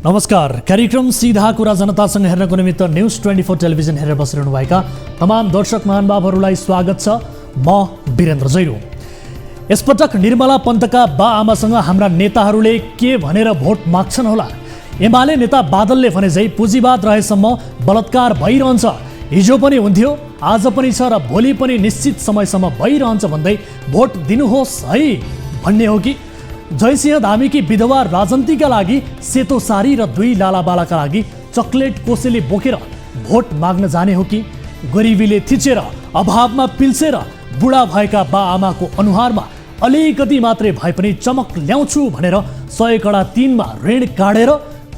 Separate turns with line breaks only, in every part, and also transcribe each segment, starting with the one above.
नमस्कार। कार्यक्रम सीधा कुरा जनतासँग हेर्नको निमित्त न्यूज 24 टेलिभिजन हेरेर बसिरहनुभएका तमाम दर्शक महानुभावहरूलाई स्वागत छ। म वीरेन्द्र जैरो। यसपटक निर्मला पन्तका बाआमासँग हाम्रा नेताहरूले के भनेर भोट माग्छन् होला? एमाले नेता बादलले भने झै पुँजीवाद रहेसम्म बलात्कार भइरहन्छ, हिजो पनि हुन्थ्यो, आज पनि छ र भोलि पनि निश्चित समयसम्म भइरहन्छ भन्दै भोट दिनुहोस् है भन्ने हो कि जयसिंह धामीकी विधवा राजनीतिका लागि सेतो सारी र 2 लालाबालाका लागि चकलेट कोसेली बोकेर भोट माग्न जाने हो कि गरिबीले थिचेर अभावमा पिल्सेर बुढा भएका बाआमाको अनुहारमा अलिकति मात्रै भए पनि चमक ल्याउँछु भनेर 100 कडा 3 मा ऋण काटेर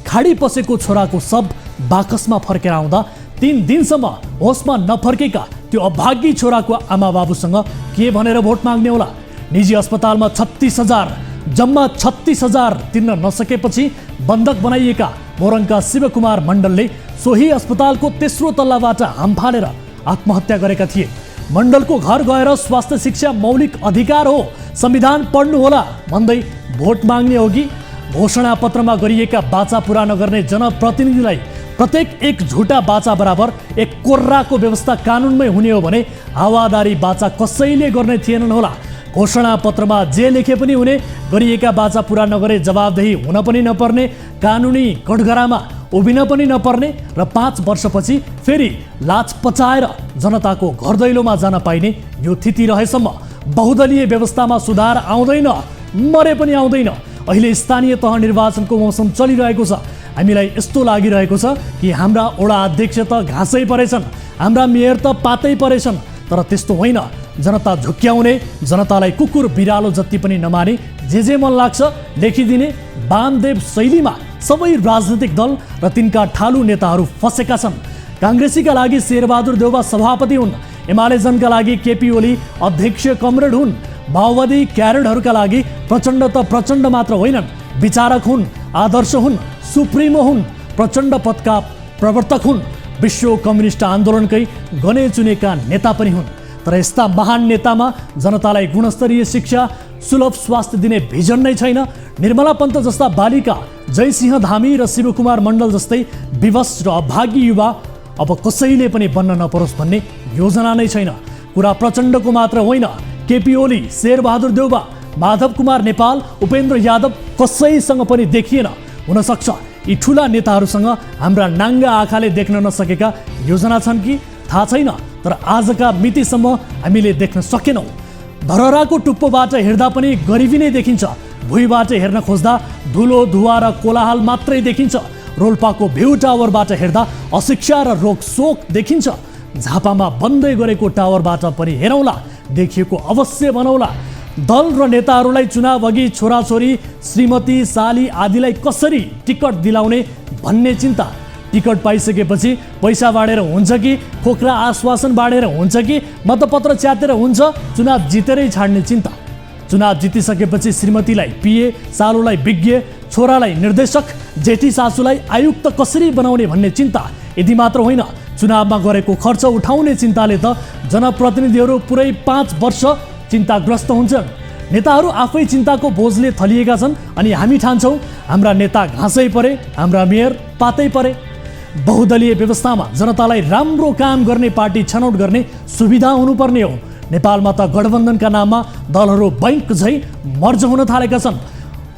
खाडी पसेको छोराको शव बाकसमा फर्केर आउँदा 3 दिनसम्म होसमा नफर्केका त्यो अभागी छोराको आमा बाबुसँग के भनेर भोट माग्ने होला? निजी अस्पतालमा 36,000 जम्मा 36,000 तिर्न नसकेपछि बन्धक बनाइएका मोरङका शिवकुमार मण्डलले सोही अस्पतालको तेस्रो तल्लाबाट हाम फालेर आत्महत्या गरेका थिए। मण्डलको घर गएर स्वास्थ्य शिक्षा मौलिक अधिकार हो, संविधान पढ्नु होला भन्दै भोट माग्ने हो कि घोषणा पत्रमा गरिएका बाचा पूरा नगर्ने जनप्रतिनिधिलाई प्रत्येक एक झुटा बाचा बराबर एक कोर्राको व्यवस्था कानुनमै हुने हो भने हावादारी बाचा कसैले गर्ने थिएनन् होला। घोषणा पत्रमा जे लेखे पनि हुने, गरिएका बाचा पूरा नगरे जवाबदेही हुन पनि नपर्ने, कानुनी कठघरामा उभिन पनि नपर्ने र 5 वर्षपछि फेरि लाज पचाएर जनताको घर दैलोमा जान पाइने यो स्थिति रहेसम्म बहुदलीय व्यवस्थामा सुधार आउँदैन, मरे पनि आउँदैन। अहिले स्थानीय तह निर्वाचनको मौसम चलिरहेको छ। हामीलाई यस्तो लागिरहेको छ कि हाम्रा वडा अध्यक्ष त घाँसै परेछन्, हाम्रा मेयर त पातै परेछन्। तर त्यस्तो होइन। जनता झुक्क्याउने, जनतालाई कुकुर बिरालो जति पनि नमाने, जे मन लाग्छ लेखिदिने वामदेव शैलीमा सबै राजनीतिक दल र तिनका ठालु नेताहरू फसेका छन्। काङ्ग्रेसीका लागि शेरबहादुर देउवा सभापति हुन्, एमाले जनका लागि केपी ओली अध्यक्ष कमरेड हुन्, माओवादी क्यारेडहरूका लागि प्रचण्ड त प्रचण्ड मात्र होइनन्, विचारक हुन्, आदर्श हुन्, सुप्रिमो हुन्, प्रचण्ड पदका प्रवर्तक हुन्, विश्व कम्युनिस्ट आन्दोलनकै गने चुनेका नेता पनि हुन्। तर यस्ता महान नेतामा जनतालाई गुणस्तरीय शिक्षा, सुलभ स्वास्थ्य दिने भिजन नै छैन। निर्मला पन्त जस्ता बालिका, जयसिंह धामी र शिवकुमार मण्डल जस्तै विवश र अभागी युवा अब कसैले पनि बन्न नपरोस् भन्ने योजना नै छैन। कुरा प्रचण्डको मात्र होइन, केपी ओली, शेरबहादुर देउवा, माधव कुमार नेपाल, उपेन्द्र यादव कसैसँग पनि देखिएन। हुनसक्छ यी ठुला नेताहरूसँग हाम्रा नाङ्गा आँखाले देख्न नसकेका योजना छन् कि थाहा छैन, तर आजका मितिसम्म हामीले देख्न सकेनौँ। धरहराको टुप्पोबाट हेर्दा पनि गरिबी नै देखिन्छ, भुइँबाट हेर्न खोज्दा धुलो धुवा र कोलाहल मात्रै देखिन्छ, रोल्पाको भ्यू टावरबाट हेर्दा अशिक्षा र रोकसोक देखिन्छ। झापामा बन्दै गरेको टावरबाट पनि हेरौँला, देखिएको अवश्य बनौला। दल र नेताहरूलाई चुनाव अघि छोराछोरी, श्रीमती, साली आदिलाई कसरी टिकट दिलाउने भन्ने चिन्ता। टिकट पाइसकेपछि पैसा बाँडेर हुन्छ कि खोक्रा आश्वासन बाँडेर हुन्छ कि मतपत्र च्यातेर हुन्छ, चुनाव जितेरै छाड्ने चिन्ता। चुनाव जितिसकेपछि श्रीमतीलाई पिए, सालुलाई विज्ञ, छोरालाई निर्देशक, जेठी सासूलाई आयुक्त कसरी बनाउने भन्ने चिन्ता। यदि मात्र होइन, चुनावमा गरेको खर्च उठाउने चिन्ताले त जनप्रतिनिधिहरू पुरै 5 वर्ष चिन्ताग्रस्त हुन्छन्। नेताहरू आफै चिन्ताको बोझले थलिएका छन् अनि हामी ठान्छौँ हाम्रा नेता घाँसै परे, हाम्रा मेयर पातै परे। बहुदलीय व्यवस्थामा जनतालाई राम्रो काम गर्ने पार्टी छनौट गर्ने सुविधा हुनुपर्ने हो। नेपालमा त गठबन्धनका नाममा दलहरू बैंक झै मर्ज हुन थालेका छन्।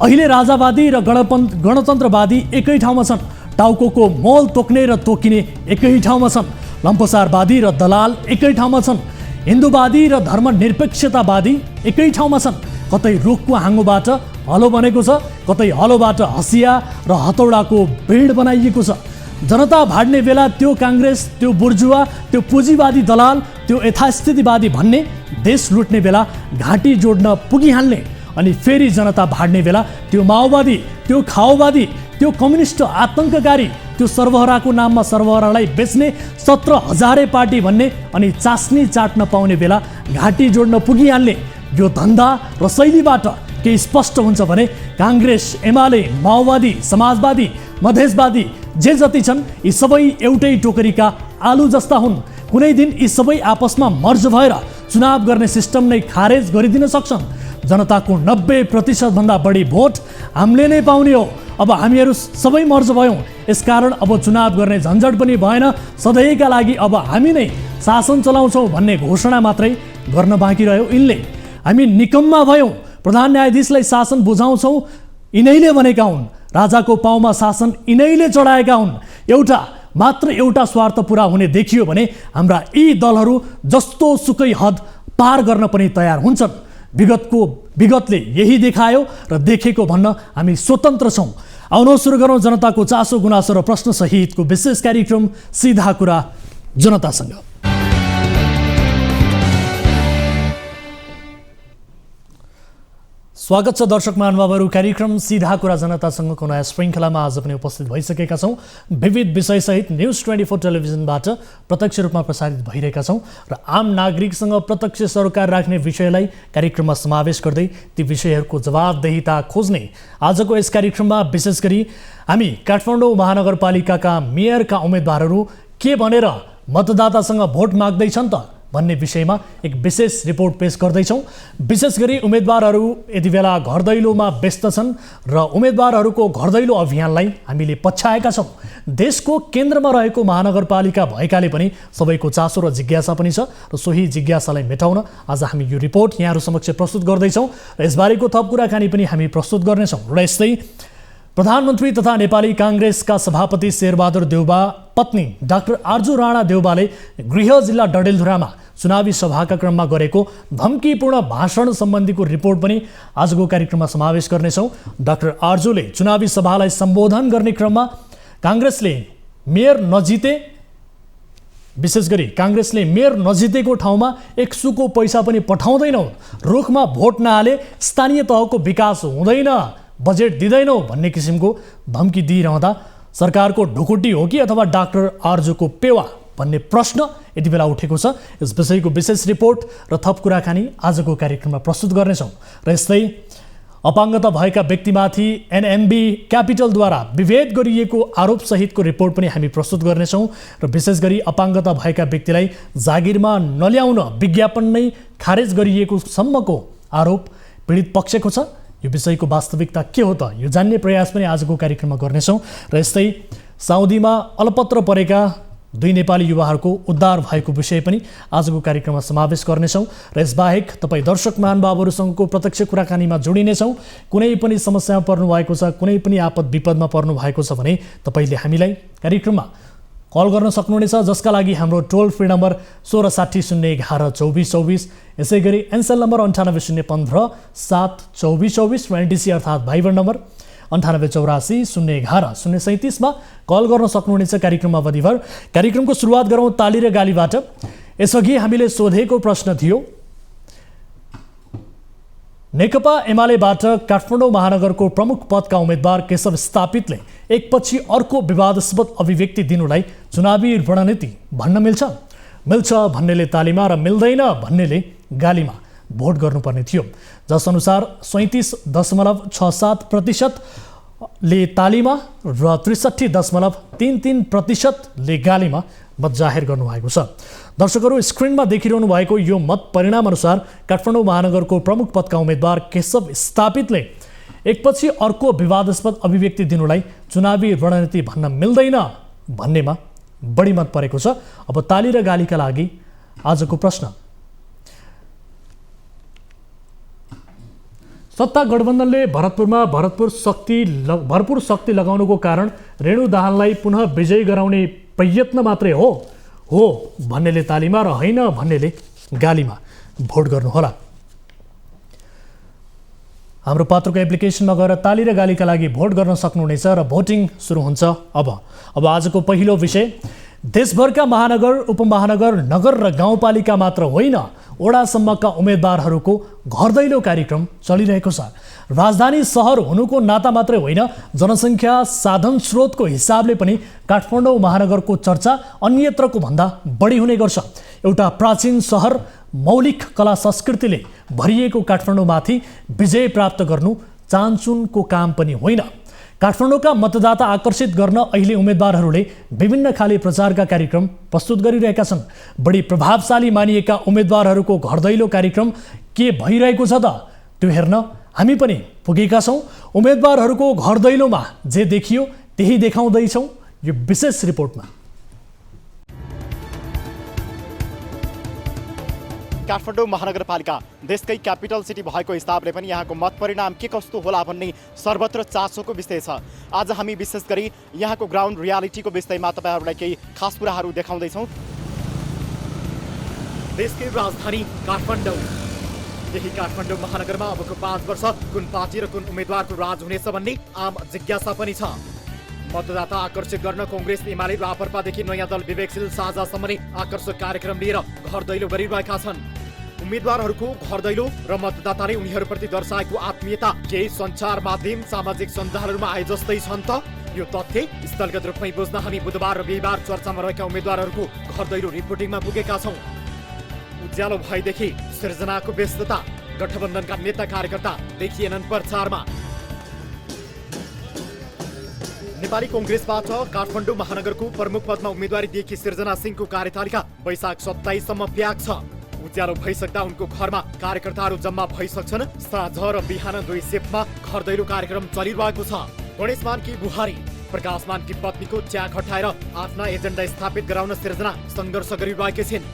अहिले राजावादी र गणतन्त्रवादी एकै ठाउँमा छन्, टाउको मोल तोक्ने र तोकिने एकै ठाउँमा छन्, लम्पसारवादी र दलाल एकै ठाउँमा छन्, हिन्दूवादी र धर्मनिरपेक्षतावादी एकै ठाउँमा छन्। कतै रुखको हाँगोबाट हलो बनेको छ, कतै हलोबाट हँसिया र हतौडाको भिड बनाइएको छ। जनता भाड्ने बेला त्यो काङ्ग्रेस, त्यो बुर्जुवा, त्यो पुँजीवादी दलाल, त्यो यथास्थितिवादी भन्ने, देश लुट्ने बेला घाँटी जोड्न पुगिहाल्ने, अनि फेरि जनता भाड्ने बेला त्यो माओवादी, त्यो खाओवादी, त्यो कम्युनिस्ट आतङ्ककारी, त्यो सर्वहराको नाममा सर्वहरालाई बेच्ने 17,000 पार्टी भन्ने, अनि चास्नी चाट्न पाउने बेला घाँटी जोड्न पुगिहाल्ने यो धन्दा र शैलीबाट के स्पष्ट हुन्छ भने काङ्ग्रेस, एमाले, माओवादी, समाजवादी, मधेसवादी जे जति छन् यी सबै एउटै टोकरीका आलु जस्ता हुन्। कुनै दिन यी सबै आपसमा मर्ज भएर चुनाव गर्ने सिस्टम नै खारेज गरिदिन सक्छन्। जनताको 90% भन्दा बढी भोट हामीले नै पाउने हो। अब हामीहरू सबै मर्ज भयौँ। यसकारण अब चुनाव गर्ने झन्झट पनि भएन। सधैँका लागि अब हामी नै शासन चलाउँछौँ भन्ने घोषणा मात्रै गर्न बाँकी रह्यो। यिनले हामी निकम्मा भयौँ, प्रधान न्यायाधीशलाई शासन बुझाउँछौँ यिनैले भनेका हुन्, राजाको पाउमा शासन यिनैले चढाएका हुन्। मात्र एउटा स्वार्थ पुरा हुने देखियो भने हाम्रा यी दलहरू जस्तो सुकै हद पार गर्न पनि तयार हुन्छन्। विगतले यही देखायो र देखेको भन्न हामी स्वतन्त्र छौँ। आउनुहोस् सुरु गरौँ जनताको चासो गुनासो र प्रश्न सहितको विशेष कार्यक्रम सीधा कुरा जनतासँग। स्वागत छ दर्शक महानुभावहरू, कार्यक्रम सीधा कुरा जनतासँगको नयाँ श्रृङ्खलामा आज पनि उपस्थित भइसकेका छौँ। विविध विषयसहित न्युज 24 टेलिभिजनबाट प्रत्यक्ष रूपमा प्रसारित भइरहेका छौँ र आम नागरिकसँग प्रत्यक्ष सरोकार राख्ने विषयलाई कार्यक्रममा समावेश गर्दै ती विषयहरूको जवाबदेहिता खोज्ने आजको यस कार्यक्रममा विशेष गरी हामी काठमाडौँ महानगरपालिकाका मेयरका उम्मेदवारहरू के भनेर मतदातासँग भोट माग्दैछन् त भन्ने विषयमा एक विशेष रिपोर्ट पेश गर्दैछौँ। विशेष गरी उम्मेदवारहरू यति बेला घर दैलोमा व्यस्त छन् र उम्मेदवारहरूको घर दैलो अभियानलाई हामीले पछ्याएका छौँ। देशको केन्द्रमा रहेको महानगरपालिका भएकाले पनि सबैको चासो र जिज्ञासा पनि छ र सोही जिज्ञासालाई मेटाउन आज हामी यो रिपोर्ट यहाँहरू समक्ष प्रस्तुत गर्दैछौँ र यसबारेको थप कुराकानी पनि हामी प्रस्तुत गर्नेछौँ। र यस्तै प्रधानमन्त्री तथा नेपाली काङ्ग्रेसका सभापति शेरबहादुर देउबा पत्नी डाक्टर आर्जु राणा देउबाले गृह जिल्ला डडेलधुरामा चुनावी सभाका क्रममा गरेको धम्कीपूर्ण भाषण सम्बन्धीको रिपोर्ट पनि आजको कार्यक्रममा समावेश गर्नेछौँ। डाक्टर आर्जुले चुनावी सभालाई सम्बोधन गर्ने क्रममा काङ्ग्रेसले मेयर नजितेको ठाउँमा एक सुको पैसा पनि पठाउँदैनौ, रुखमा भोट नहाले स्थानीय तहको विकास हुँदैन, बजेट दिँदैनौ भन्ने किसिमको धम्की दिइरहँदा सरकारको ढुकुटी हो कि अथवा डाक्टर आर्जुको पेवा भन्ने प्रश्न यति बेला उठेको छ। यस विषयको विशेष रिपोर्ट र थप कुराकानी आजको कार्यक्रममा प्रस्तुत गर्नेछौँ। र यस्तै अपाङ्गता भएका व्यक्तिमाथि एनएमबी क्यापिटलद्वारा विभेद गरिएको आरोप सहितको रिपोर्ट पनि हामी प्रस्तुत गर्नेछौँ। र विशेष गरी अपाङ्गता भएका व्यक्तिलाई जागिरमा नल्याउन विज्ञापन नै खारेज गरिएको सम्मको आरोप पीडित पक्षको छ। यो विषयको वास्तविकता के हो त यो जान्ने प्रयास पनि आजको कार्यक्रममा गर्नेछौँ। र यस्तै साउदीमा अलपत्र परेका 2 नेपाली युवाहरूको उद्धार भएको विषय पनि आजको कार्यक्रममा समावेश गर्नेछौँ। र यसबाहेक तपाईँ दर्शक महानुभावहरूसँगको प्रत्यक्ष कुराकानीमा जोडिनेछौँ। कुनै पनि समस्यामा पर्नु भएको छ, कुनै पनि आपद विपदमा पर्नु भएको छ भने तपाईँले हामीलाई कार्यक्रममा कल गर्न सक्नुहुनेछ, जसका लागि हाम्रो टोल फ्री नम्बर 1660112424, यसै गरी एनसेल नम्बर 9801572424 र एनटिसी अर्थात् भाइबर नम्बर 9884011037 मा कल गर्न सक्नुहुनेछ कार्यक्रममा अवधिभर। कार्यक्रमको सुरुवात गरौँ ताली र गालीबाट। यसअघि हामीले सोधेको प्रश्न थियो, नेकपा एमालेबाट काठमाडौँ महानगरको प्रमुख पदका उम्मेद्वार केशव स्थापितले एकपछि अर्को विवादास्पद अभिव्यक्ति दिनुलाई चुनावी रणनीति भन्न मिल्छ भन्नेले तालीमा र मिल्दैन भन्नेले गालीमा भोट गर्नुपर्ने थियो, जसअनुसार 37.67%ले तालीमा र 63.33%ले गालीमा मत जाहेर गर्नुभएको छ। दर्शकहरू, स्क्रिनमा देखिरहनु भएको यो मत परिणाम अनुसार काठमाडौँ महानगरको प्रमुख पदका उम्मेद्वार केशव स्थापितले एकपछि अर्को विवादास्पद अभिव्यक्ति दिनुलाई चुनावी रणनीति भन्न मिल्दैन भन्नेमा बढी मत परेको छ। अब ताली र गालीका लागि आजको प्रश्न, सत्ता गठबन्धनले भरतपुरमा भरपुर शक्ति लगाउनुको कारण रेणु दाहाललाई पुनः विजयी गराउने प्रयत्न मात्रै हो भन्नेले तालीमा र होइन भन्नेले गालीमा भोट गर्नुहोला। हाम्रो पात्रको एप्लिकेसनमा गएर ताली र गालीका लागि भोट गर्न सक्नुहुनेछ र भोटिङ सुरु हुन्छ अब आजको पहिलो विषय, देशभरका महानगर, उपमहानगर, नगर र गाउँपालिका मात्र होइन, ओडासम्मका उम्मेदवारहरूको घर दैलो कार्यक्रम चलिरहेको छ। राजधानी सहर हुनुको नाता मात्रै होइन, जनसङ्ख्या साधन स्रोतको हिसाबले पनि काठमाडौँ महानगरको चर्चा अन्यत्रको भन्दा बढी हुने गर्छ। एउटा प्राचीन सहर, मौलिक कला संस्कृतिले भरिएको काठमाडौँमाथि विजय प्राप्त गर्नु चान्चुनको काम पनि होइन। काठमाडौँका मतदाता आकर्षित गर्न अहिले उम्मेदवारहरूले विभिन्न खाले प्रचारका कार्यक्रम प्रस्तुत गरिरहेका छन्। बढी प्रभावशाली मानिएका उम्मेदवारहरूको घर दैलो कार्यक्रम के भइरहेको छ त त्यो हेर्न हामी पनि पुगेका छौँ। उम्मेदवारहरूको घर दैलोमा जे देखियो त्यही देखाउँदैछौँ यो विशेष रिपोर्टमा।
काठमाडौँ महानगरपालिका देशकै क्यापिटल सिटी भएको हिसाबले पनि यहाँको मत परिणाम के कस्तो होला भन्ने सर्वत्र चासोको विषय छ। आज हामी विशेष गरी यहाँको ग्राउन्ड रियालिटीको विषयमा तपाईहरुलाई केही खास कुराहरू देखाउँदैछौँ। देशकै राजधानी काठमाडौँ, यही काठमाडौँ महानगरमा अबको 5 वर्ष कुन पार्टी र कुन उम्मेदवारको राज हुनेछ भन्ने आम जिज्ञासा पनि छ। मतदाता आकर्षित गर्न कांग्रेस, एमाले, रापरपादेखि नयाँ दल विवेकशील साझासम्म नै आकर्षक कार्यक्रम लिएर घर दैलो गरिरहेका छन्। उम्मेदवारहरूको घर दैलो र मतदाताले उनीहरूप्रति दर्शाएको आत्मीयता केही सञ्चार माध्यम, सामाजिक सञ्जालहरूमा आए जस्तै छन् त। यो तथ्य स्थलगत रूपमै बुझ्न हामी बुधबार र बिहिबार चर्चामा रहेका उम्मेदवारहरूको घर दैलो रिपोर्टिङमा पुगेका छौँ। उज्यालो भएदेखि सृजनाको व्यस्तता, गठबन्धनका नेता कार्यकर्ता देखिएनन् प्रचारमा। नेपाली कांग्रेसबाट काठमाडौँ महानगरको प्रमुख पदमा उम्मेदवारी दिएकी सृजना सिंहको कार्यतालिका वैशाख 27 सम्म प्याक छ। उज्यालो भइसक्दा उनको घरमा कार्यकर्ताहरू जम्मा भइसक्छन्। साँझ र बिहान 2 शिफ्टमा घर दैलो कार्यक्रम चलिरहेको छ। गणेशमानकी बुहारी, प्रकाशमानकी पत्नीको च्याक हटाएर आफ्ना एजेन्डा स्थापित गराउन सृजना सङ्घर्ष गरिरहेकी छिन्।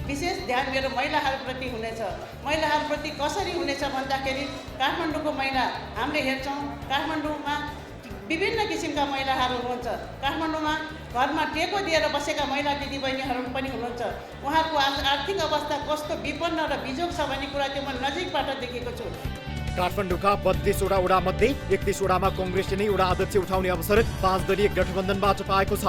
विशेष ध्यान मेरो महिलाहरूप्रति हुनेछ। महिलाहरूप्रति कसरी हुनेछ भन्दाखेरि काठमाडौँको महिला हामीले हेर्छौँ, काठमाडौँमा विभिन्न किसिमका महिलाहरू हुनुहुन्छ। काठमाडौँमा घरमा टेको दिएर बसेका महिला दिदीबहिनीहरू पनि हुनुहुन्छ। उहाँहरूको आर्थिक अवस्था कस्तो विपन्न र बिजोग छ भन्ने कुरा त्यो म नजिकबाट देखेको छु।
काठमाडौँका 32वटा वडामध्ये 31 वडामा कांग्रेसले नै वडा अध्यक्ष उठाउने अवसर 5 दलीय गठबन्धनबाट पाएको छ।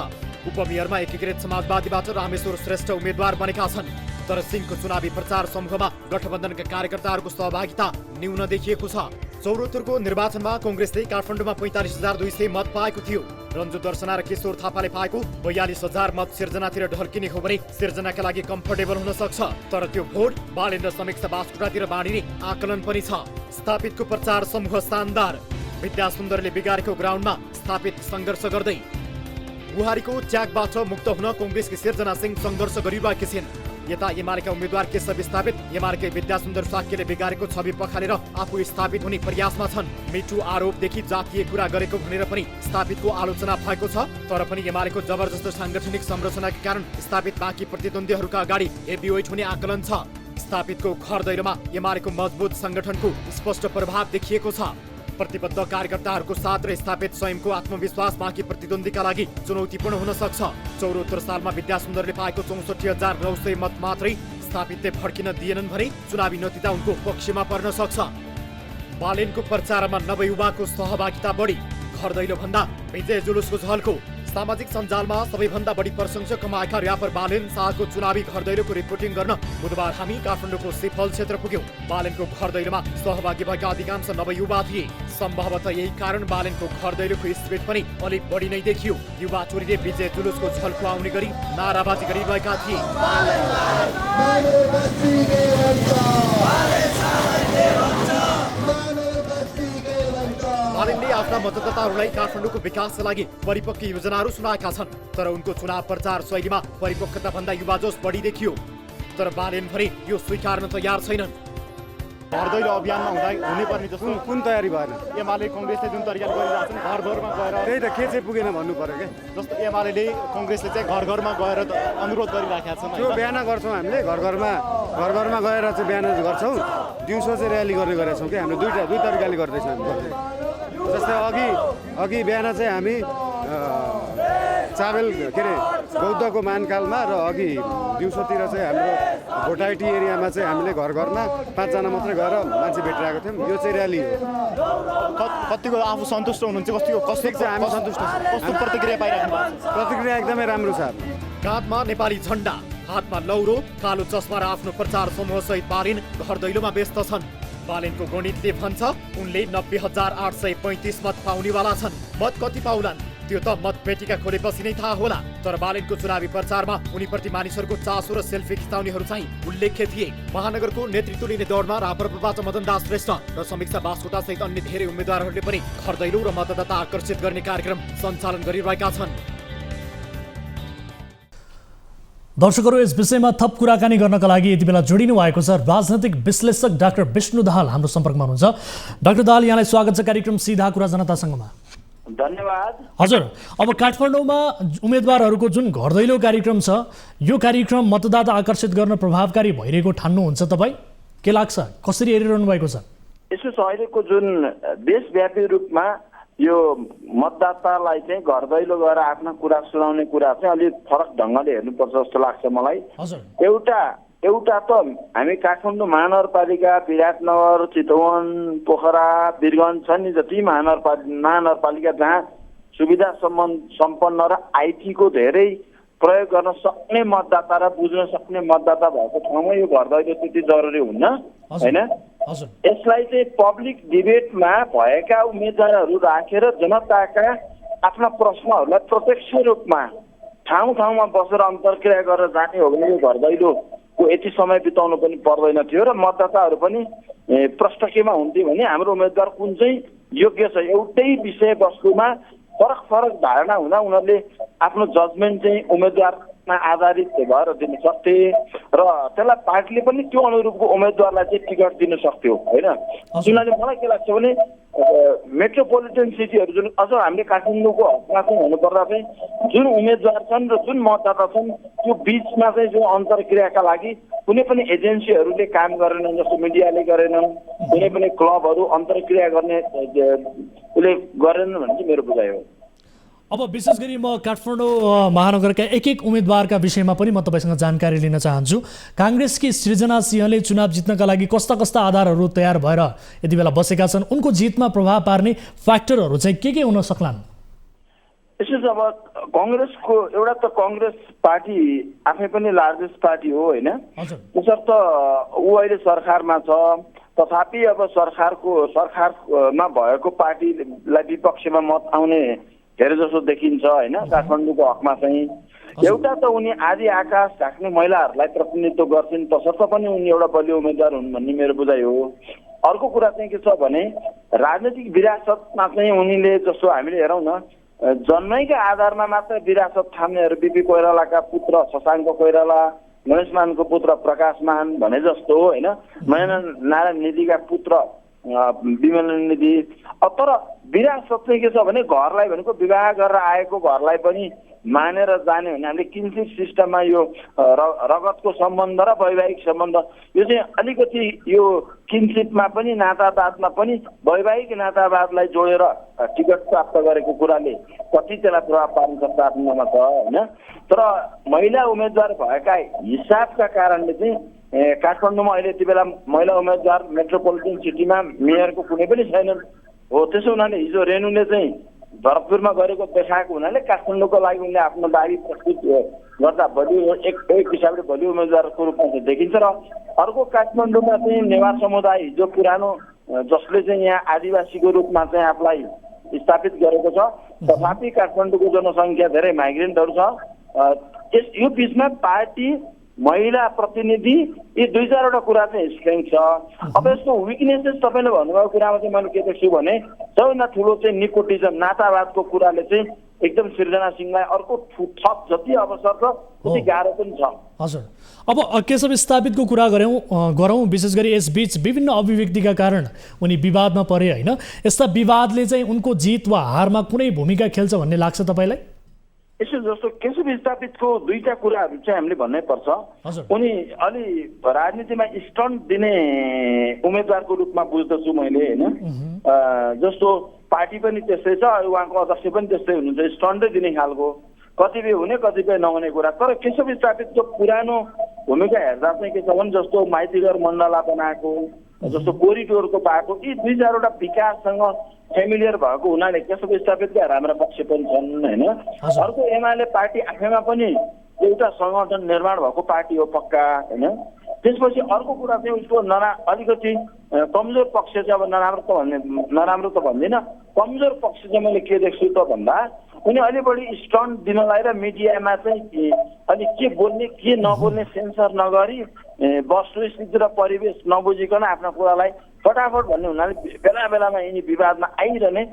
उपमेयरमा एकीकृत समाजवादीबाट रामेश्वर श्रेष्ठ उम्मेद्वार बनेका छन्। तर सिंहको चुनावी प्रचार समूहमा गठबन्धनका कार्यकर्ताहरूको सहभागिता न्यून देखिएको छ। चौरतुरको निर्वाचनमा कांग्रेसले काठमाडौँमा 45,200 मत पाएको थियो। रञ्जु दर्शना र किशोर थापाले पाएको 42,000 मत सिर्जनातिर ढल्किने हो भने सिर्जनाका लागि कम्फर्टेबल हुन सक्छ। तर त्यो भोट बालेन्द्र समीक्षा बास्कोटातिर बाँडिने आकलन पनि छ। स्थापितको प्रचार समूह शानदार, विद्या सुन्दरले बिगारेको ग्राउन्डमा स्थापित सङ्घर्ष गर्दै बुहारीको च्याकबाट मुक्त हुन कांग्रेसकी सृजना सिंह सङ्घर्ष गरिरहेकी छिन्। यता एमालेका उम्मेद्वार केशव स्थापित एमालेकै विद्या सुन्दर साक्यले बिगारेको छवि पखालेर आफू स्थापित हुने प्रयासमा छन्। मिठु आरोपदेखि जातीय कुरा गरेको भनेर पनि स्थापितको आलोचना भएको छ। तर पनि एमालेको जबरजस्त साङ्गठनिक संरचनाका कारण स्थापित बाँकी प्रतिद्वन्द्वीहरूका अगाडि हेभीवेट हुने आकलन छ। स्थापितको घर दैलोमा एमालेको मजबुत सङ्गठनको स्पष्ट प्रभाव देखिएको छ। प्रतिबद्ध कार्यकर्ताहरूको साथ र स्थापित स्वयंको आत्मविश्वास बाँकी प्रतिद्वन्द्वीका लागि चुनौतीपूर्ण हुन सक्छ। 74 सालमा विद्या सुन्दरले पाएको 64,900 मत मात्रै स्थापितले भड्किन दिएनन् भने चुनावी नतिजा उनको पक्षमा पर्न सक्छ। बालेनको प्रचारमा नवयुवाको सहभागिता बढी, घर दैलो भन्दा विजय जुलुसको झल्को। सामाजिक सञ्जालमा सबैभन्दा बढी प्रशंसक कमाएका र्यापर बालेन शाहको चुनावी घर दैलोको रिपोर्टिङ गर्न बुधबार हामी काठमाडौँको सिफल क्षेत्र पुग्यौँ। बालेनको घर दैलोमा सहभागी भएका अधिकांश नवयुवा थिए। सम्भवतः यही कारण बालेनको घर दैलोको स्पिड पनि अलिक बढी नै देखियो। युवा चोरीले विजय जुलुसको झल्को आउने गरी नाराबाजी गरिरहेका थिए। बालेनले आफ्ना मतदाताहरूलाई काठमाडौँको विकासका लागि परिपक्व योजनाहरू सुनाएका छन्। तर उनको चुनाव प्रचार शैलीमा परिपक्वता भन्दा युवा जोस बढी देखियो। तर बालेन भने यो स्वीकार्न तयार छैनन्। घर दैलो अभियानमा हुने पर्ने जस्तो
कुन तयारी भएन?
एमाले कांग्रेसले जुन तरिकाले गरिरहेको छ घर घरमा गएर
त्यही त के चाहिँ पुगेन भन्नु पर्यो के।
जस्तो एमाले कांग्रेसले चाहिँ घर घरमा गएर अनुरोध गरिराखेका छन्।
त्यो बिहान गर्छौँ हामीले, घर घरमा गएर चाहिँ बिहान गर्छौँ। दिउँसो चाहिँ र्याली गर्ने गरेका छौँ कि हामीले दुई तरिकाले गर्दैछौँ हामी। जस्तै अघि बिहान चाहिँ हामी चाबेल के अरे बौद्धको मानकालमा र अघि दिउँसोतिर चाहिँ हाम्रो भोटाइटी एरियामा चाहिँ हामीले घर घरमा 5 जना मात्रै गएर मान्छे भेटिरहेको थियौँ। यो चाहिँ र्याली हो।
कतिको आफू सन्तुष्ट हुनुहुन्छ? कस्तो
चाहिँ हामी सन्तुष्ट छौँ।
कस्तो प्रतिक्रिया पाइराख्नु भएको छ?
प्रतिक्रिया एकदमै राम्रो छ।
काँधमा नेपाली झन्डा, हातमा लौरो, कालो चस्मा र आफ्नो प्रचार समूहसहित बालेन घर दैलोमा व्यस्त छन्। बालेनको गणितले भन्छ उनले 90,835 मत पाउनेवाला छन्। मत कति पाउलान् त्यो त मतपेटिका खोलेपछि नै थाहा होला। तर बालेनको चुनावी प्रचारमा उनीप्रति मानिसहरूको चासो र सेल्फी खिचाउनेहरू चाहिँ उल्लेख्य थिए। महानगरको नेतृत्व लिने दौडमा रापरपाबाट मदन दास श्रेष्ठ र समीक्षा बास्कोटा सहित अन्य धेरै उम्मेद्वारहरूले पनि घर दैलो र मतदाता आकर्षित गर्ने कार्यक्रम सञ्चालन गरिरहेका छन्।
दर्शकहरू यस विषयमा थप कुराकानी गर्नका लागि यति बेला जोडिनु भएको छ राजनैतिक विश्लेषक डाक्टर विष्णु दाहाल हाम्रो सम्पर्कमा हुनुहुन्छ। डाक्टर दाहाल, यहाँलाई स्वागत छ कार्यक्रम सीधा कुरा जनतासँगमा।
धन्यवाद।
हजुर, अब काठमाडौँमा उम्मेदवारहरूको जुन घर दैलो कार्यक्रम छ, यो कार्यक्रम मतदाता आकर्षित गर्न प्रभावकारी भइरहेको ठान्नुहुन्छ तपाईँ? के लाग्छ, कसरी हेरिरहनु भएको छ?
यसो अहिलेको जुन देशव्यापी रूपमा यो मतदातालाई चाहिँ घर दैलो गएर आफ्ना कुरा सुनाउने कुरा चाहिँ अलिक फरक ढङ्गले हेर्नुपर्छ जस्तो लाग्छ मलाई। एउटा त हामी काठमाडौँ महानगरपालिका, विराटनगर, चितवन, पोखरा, वीरगञ्ज छ नि जति महानगरपालिका जहाँ सुविधा सम्पन्न र आइटीको धेरै प्रयोग गर्न सक्ने मतदाता र बुझ्न सक्ने मतदाता भएको ठाउँमा यो घर दैलो त्यति जरुरी हुन्न, होइन? यसलाई चाहिँ पब्लिक डिबेटमा भएका उम्मेदवारहरू राखेर जनताका आफ्ना प्रश्नहरूलाई प्रत्यक्ष रूपमा ठाउँ ठाउँमा बसेर अन्तर्क्रिया गरेर जाने हो भने यो घर दैलोको यति समय बिताउनु पनि पर्दैन थियो र मतदाताहरू पनि प्रश्न केमा हुन्थ्यो भने हाम्रो उम्मेदवार कुन चाहिँ योग्य छ, एउटै विषयवस्तुमा फरक फरक धारणा हुँदा उनीहरूले आफ्नो जजमेन्ट चाहिँ उम्मेदवारमा आधारित भएर दिन सक्थे र त्यसलाई पार्टीले पनि त्यो अनुरूपको उम्मेदवारलाई चाहिँ टिकट दिन सक्थ्यो, होइन? किनभने मलाई के लाग्छ भने मेट्रोपोलिटन सिटीहरू जुन अझ हामीले काठमाडौँको हकमा चाहिँ हुनुपर्दा चाहिँ जुन उम्मेदवार छन् र जुन मतदाता छन् त्यो बिचमा चाहिँ जो अन्तर्क्रियाका लागि कुनै पनि एजेन्सीहरूले काम गरेनन्, जस्तो मिडियाले गरेनन्, कुनै पनि क्लबहरू अन्तर्क्रिया गर्ने उसले गरेनन् भन्ने चाहिँ मेरो बुझाइ हो।
अब विशेष गरी म काठमाडौँ महानगरका एक उम्मेदवारका विषयमा पनि म तपाईँसँग जानकारी लिन चाहन्छु। काङ्ग्रेसकी सृजना सिंहले चुनाव जित्नका लागि कस्ता कस्ता आधारहरू तयार भएर यति बेला बसेका छन्, उनको जितमा प्रभाव पार्ने फ्याक्टरहरू चाहिँ के हुन सक्लान्?
यसो अब कङ्ग्रेसको एउटा त कङ्ग्रेस पार्टी आफै पनि लार्जेस्ट पार्टी हो, होइन? त्यसर्थ ऊ अहिले सरकारमा छ, तथापि अब सरकारमा भएको पार्टीलाई विपक्षमा मत आउने धेरै जसो देखिन्छ, होइन? काठमाडौँको हकमा चाहिँ एउटा त उनी आदि आकाश ढाक्ने महिलाहरूलाई प्रतिनिधित्व गर्छन्, तसर्थ पनि उनी एउटा बलियो उम्मेदवार हुन् भन्ने मेरो बुझाइ हो। अर्को कुरा चाहिँ के छ भने राजनीतिक विरासतमा चाहिँ उनीले, जस्तो हामीले हेरौँ न, जन्मैका आधारमा मात्र विरासत थाम्नेहरू बिपी कोइरालाका पुत्र शशाङ्क कोइराला, गणेशमानको पुत्र प्रकाशमान भने जस्तो, होइन? नारायण निधिका पुत्र विमल निधि। तर विरासत चाहिँ के छ भने घरलाई भनेको विवाह गरेर आएको घरलाई पनि मानेर जाने भने हामीले किन्सिप सिस्टममा यो रगतको सम्बन्ध र वैवाहिक सम्बन्ध यो चाहिँ अलिकति यो किन्सिपमा पनि नातावादमा पनि वैवाहिक नातावादलाई जोडेर टिकट प्राप्त गरेको कुराले कति त्यसलाई प्रभाव पार्न सक्छ आफ्नोमा छ, होइन? तर महिला उम्मेदवार भएका हिसाबका कारणले चाहिँ काठमाडौँमा अहिले यति बेला महिला उम्मेदवार मेट्रोपोलिटन सिटीमा मेयरको कुनै पनि छैनन् हो। त्यसो हुनाले हिजो रेणुले चाहिँ भरतपुरमा गरेको देखाएको हुनाले काठमाडौँको लागि उनले आफ्नो दाबी प्रस्तुत गर्दा बलियो एक हिसाबले बलियो उम्मेदवारको रूपमा चाहिँ देखिन्छ। र अर्को काठमाडौँमा चाहिँ नेवार समुदाय हिजो पुरानो जसले चाहिँ यहाँ आदिवासीको रूपमा चाहिँ आफूलाई स्थापित गरेको छ, तथापि काठमाडौँको जनसङ्ख्या धेरै माइग्रेन्टहरू छ। यो बिचमा पार्टी महिला प्रतिनिधि यी 2-4वटा कुरा चाहिँ स्ट्रेङ्थ छ। अब यसको विकनेसेस तपाईँले भन्नुभएको कुरामा चाहिँ मैले के देख्छु भने सबैभन्दा ठुलो चाहिँ निकोटिजम, नातावादको कुराले चाहिँ एकदम सृजना सिंहलाई अर्को थप जति अवसर छ त्यति गाह्रो पनि छ।
हजुर, अब केशव स्थापितको कुरा गरौँ विशेष गरी यसबीच विभिन्न अभिव्यक्तिका कारण उनी विवादमा परे, होइन? यस्ता विवादले चाहिँ उनको जित वा हारमा कुनै भूमिका खेल्छ भन्ने लाग्छ तपाईँलाई?
यसो जस्तो केशव स्थापितको 2टा कुराहरू चाहिँ हामीले भन्नै पर्छ। उनी अलि राजनीतिमा स्टन्ट दिने उम्मेदवारको रूपमा बुझ्दछु मैले, होइन? जस्तो पार्टी पनि त्यस्तै छ, उहाँको अध्यक्ष पनि त्यस्तै हुनुहुन्छ, स्टन्टै दिने खालको, कतिपय हुने कतिपय नहुने कुरा। तर केशव स्थापितको पुरानो भूमिका हेर्दा चाहिँ के छ भने जस्तो माइतीघर मण्डला बनाएको, जस्तो कोरिडोरको बाटो, यी 2-4वटा विकाससँग फेमिलियर भएको हुनाले केशव स्थापितका राम्रा पक्ष पनि छन्, होइन? अर्को एमाले पार्टी आफैमा पनि एउटा सङ्गठन निर्माण भएको पार्टी हो पक्का, होइन? त्यसपछि अर्को कुरा चाहिँ उसको अलिकति कमजोर पक्ष चाहिँ अब नराम्रो त भन्दिनँ, कमजोर पक्ष चाहिँ मैले के देख्छु त भन्दा उनी अलि बढी स्टन्ट दिनलाई र मिडियामा चाहिँ अलि के बोल्ने के नबोल्ने सेन्सर नगरी वस्तुस्थिति र परिवेश नबुझिकन आफ्ना कुरालाई फटाफट भन्ने हुनाले बेला बेलामा यिनी विवादमा आइरहने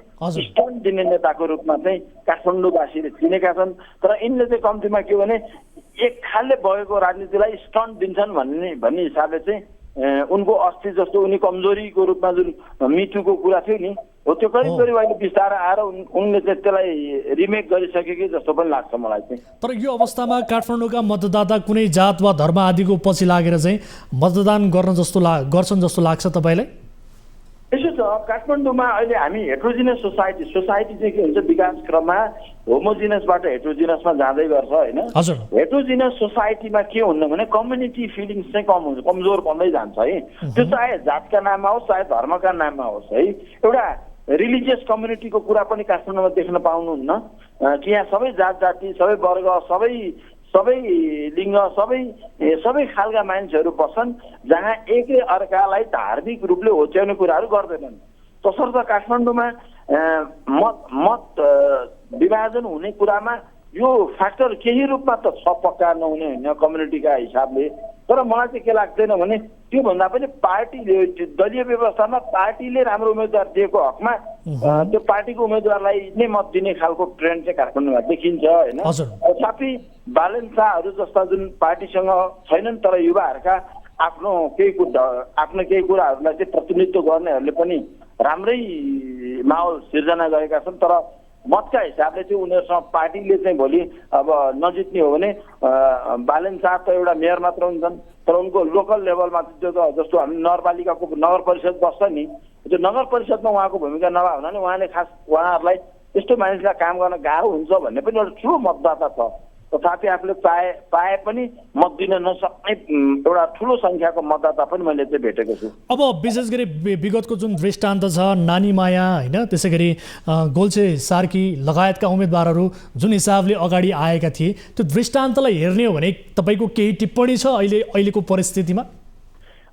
स्टन्ट दिने नेताको रूपमा चाहिँ काठमाडौँवासीले चिनेका छन्। तर यिनले चाहिँ कम्तीमा के भने एक खालले बगेको राजनीतिलाई स्टन्ट दिन्छन् भन्ने हिसाबले चाहिँ उनको अस्ति जस्तो उनी कमजोरीको रूपमा जुन मिटुको कुरा थियो नि हो त्यो करिब अहिले बिस्तारै आएर उनले चाहिँ त्यसलाई रिमेक गरिसकेकै जस्तो पनि लाग्छ मलाई चाहिँ।
तर यो अवस्थामा काठमाडौँका मतदाता कुनै जात वा धर्म आदिको पछि लागेर चाहिँ मतदान गर्छन् जस्तो लाग्छ तपाईँलाई?
यसो छ, काठमाडौँमा अहिले हामी हेट्रोजिनस सोसाइटी चाहिँ के हुन्छ विकास क्रममा होमोजिनसबाट हेट्रोजिनसमा जाँदै गर्छ होइन। हेट्रोजिनस सोसाइटीमा के हुन्न भने कम्युनिटी फिलिङ्स चाहिँ कम हुन्छ, कमजोर बन्दै जान्छ है। त्यो चाहे जातका नाममा होस् चाहे धर्मका नाममा होस् है। एउटा रिलिजियस कम्युनिटीको कुरा पनि काठमाडौँमा देख्न पाउनुहुन्न कि यहाँ सबै जात जाति सबै वर्ग सबै लिङ्ग सबै खालका मान्छेहरू बस्छन् जहाँ एकै अर्कालाई धार्मिक रूपले होच्याउने कुराहरू गर्दैनन्। तसर्थ काठमाडौँमा मत विभाजन हुने कुरामा यो फ्याक्टर केही रूपमा त छ, पक्का नहुने होइन कम्युनिटीका हिसाबले। तर मलाई चाहिँ के लाग्दैन भने त्योभन्दा पनि पार्टीले दलीय व्यवस्थामा पार्टीले राम्रो उम्मेदवार दिएको हकमा त्यो पार्टीको उम्मेदवारलाई नै मत दिने खालको ट्रेन्ड चाहिँ काठमाडौँमा देखिन्छ होइन। तथापि बालन शाहहरू जस्ता जुन पार्टीसँग छैनन् तर युवाहरूका आफ्नो केही कुराहरूलाई चाहिँ प्रतिनिधित्व गर्नेहरूले पनि राम्रै माहौल सिर्जना गरेका छन्। तर मतका हिसाबले चाहिँ उनीहरूसँग पार्टीले चाहिँ भोलि अब नजित्ने हो भने बालन शाह त एउटा मेयर मात्र हुन्छन् तर उनको लोकल लेभलमा त्यो त जस्तो हामी नगरपालिकाको नगर परिषद बस्छ नि त्यो नगर परिषदमा उहाँको भूमिका नभए हुनाले उहाँले खास उहाँहरूलाई यस्तो मानिसलाई काम गर्न गाह्रो हुन्छ भन्ने पनि एउटा ठुलो मतदाता छ। तथापि आफूले पाए पनि मत दिन नसक्ने एउटा ठुलो सङ्ख्याको मतदाता पनि मैले चाहिँ भेटेको छु।
अब विशेष गरी विगतको जुन दृष्टान्त छ नानी माया होइन त्यसै गरी गोल्छे सार्की लगायतका उम्मेदवारहरू जुन हिसाबले अगाडि आएका थिए त्यो दृष्टान्तलाई हेर्ने हो भने तपाईँको केही टिप्पणी छ अहिलेको परिस्थितिमा?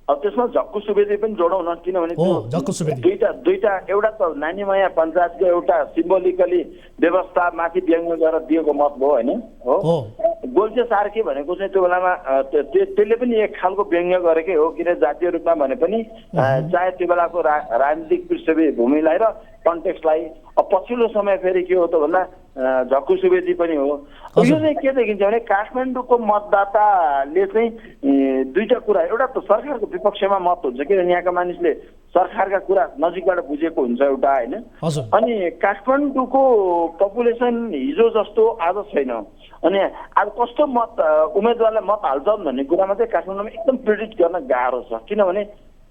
अब त्यसमा झक्कु सुवेदी पनि जोडौँ न किनभने दुईटा एउटा त नानीमाया पञ्चायतको एउटा सिम्बोलिकली व्यवस्थामाथि व्यङ्ग्य गरेर दिएको मत भयो होइन हो। गोल्छे सार्की भनेको चाहिँ त्यो बेलामा त्यसले पनि एक खालको व्यङ्ग्य गरेकै हो किन जातीय रूपमा भने पनि चाहे त्यो बेलाको राजनीतिक पृष्ठभूमिलाई र कन्टेक्स्टलाई। अब पछिल्लो समय फेरि के हो त भन्दा झक्कु सुवेदी पनि हो। यो चाहिँ के देखिन्छ भने काठमाडौँको मतदाताले चाहिँ दुईटा कुरा एउटा त सरकारको विपक्षमा मत हुन्छ किनभने यहाँका मानिसले सरकारका कुरा नजिकबाट बुझेको हुन्छ एउटा होइन। अनि काठमाडौँको पपुलेसन हिजो जस्तो आज छैन अनि आज कस्तो उम्मेदवारलाई मत हाल्छन् भन्ने कुरामा चाहिँ काठमाडौँमा एकदम प्रेडिक्ट गर्न गाह्रो छ किनभने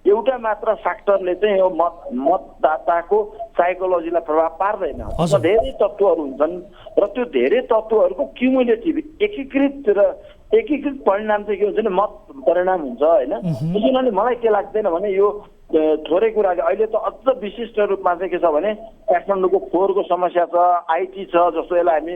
एउटा मात्र फ्याक्टरले चाहिँ यो मतदाताको साइकोलोजीलाई प्रभाव पार्दैन। धेरै तत्त्वहरू हुन्छन् र त्यो धेरै तत्त्वहरूको क्युमुलेटिभ एकीकृत परिणाम चाहिँ के हुन्छ भने मत परिणाम हुन्छ होइन। त्यसो हुनाले मलाई के लाग्दैन भने यो थोरै कुराले अहिले त अझ विशिष्ट रूपमा चाहिँ के छ भने काठमाडौँको फोहोरको समस्या छ, आइटी छ जस्तो यसलाई हामी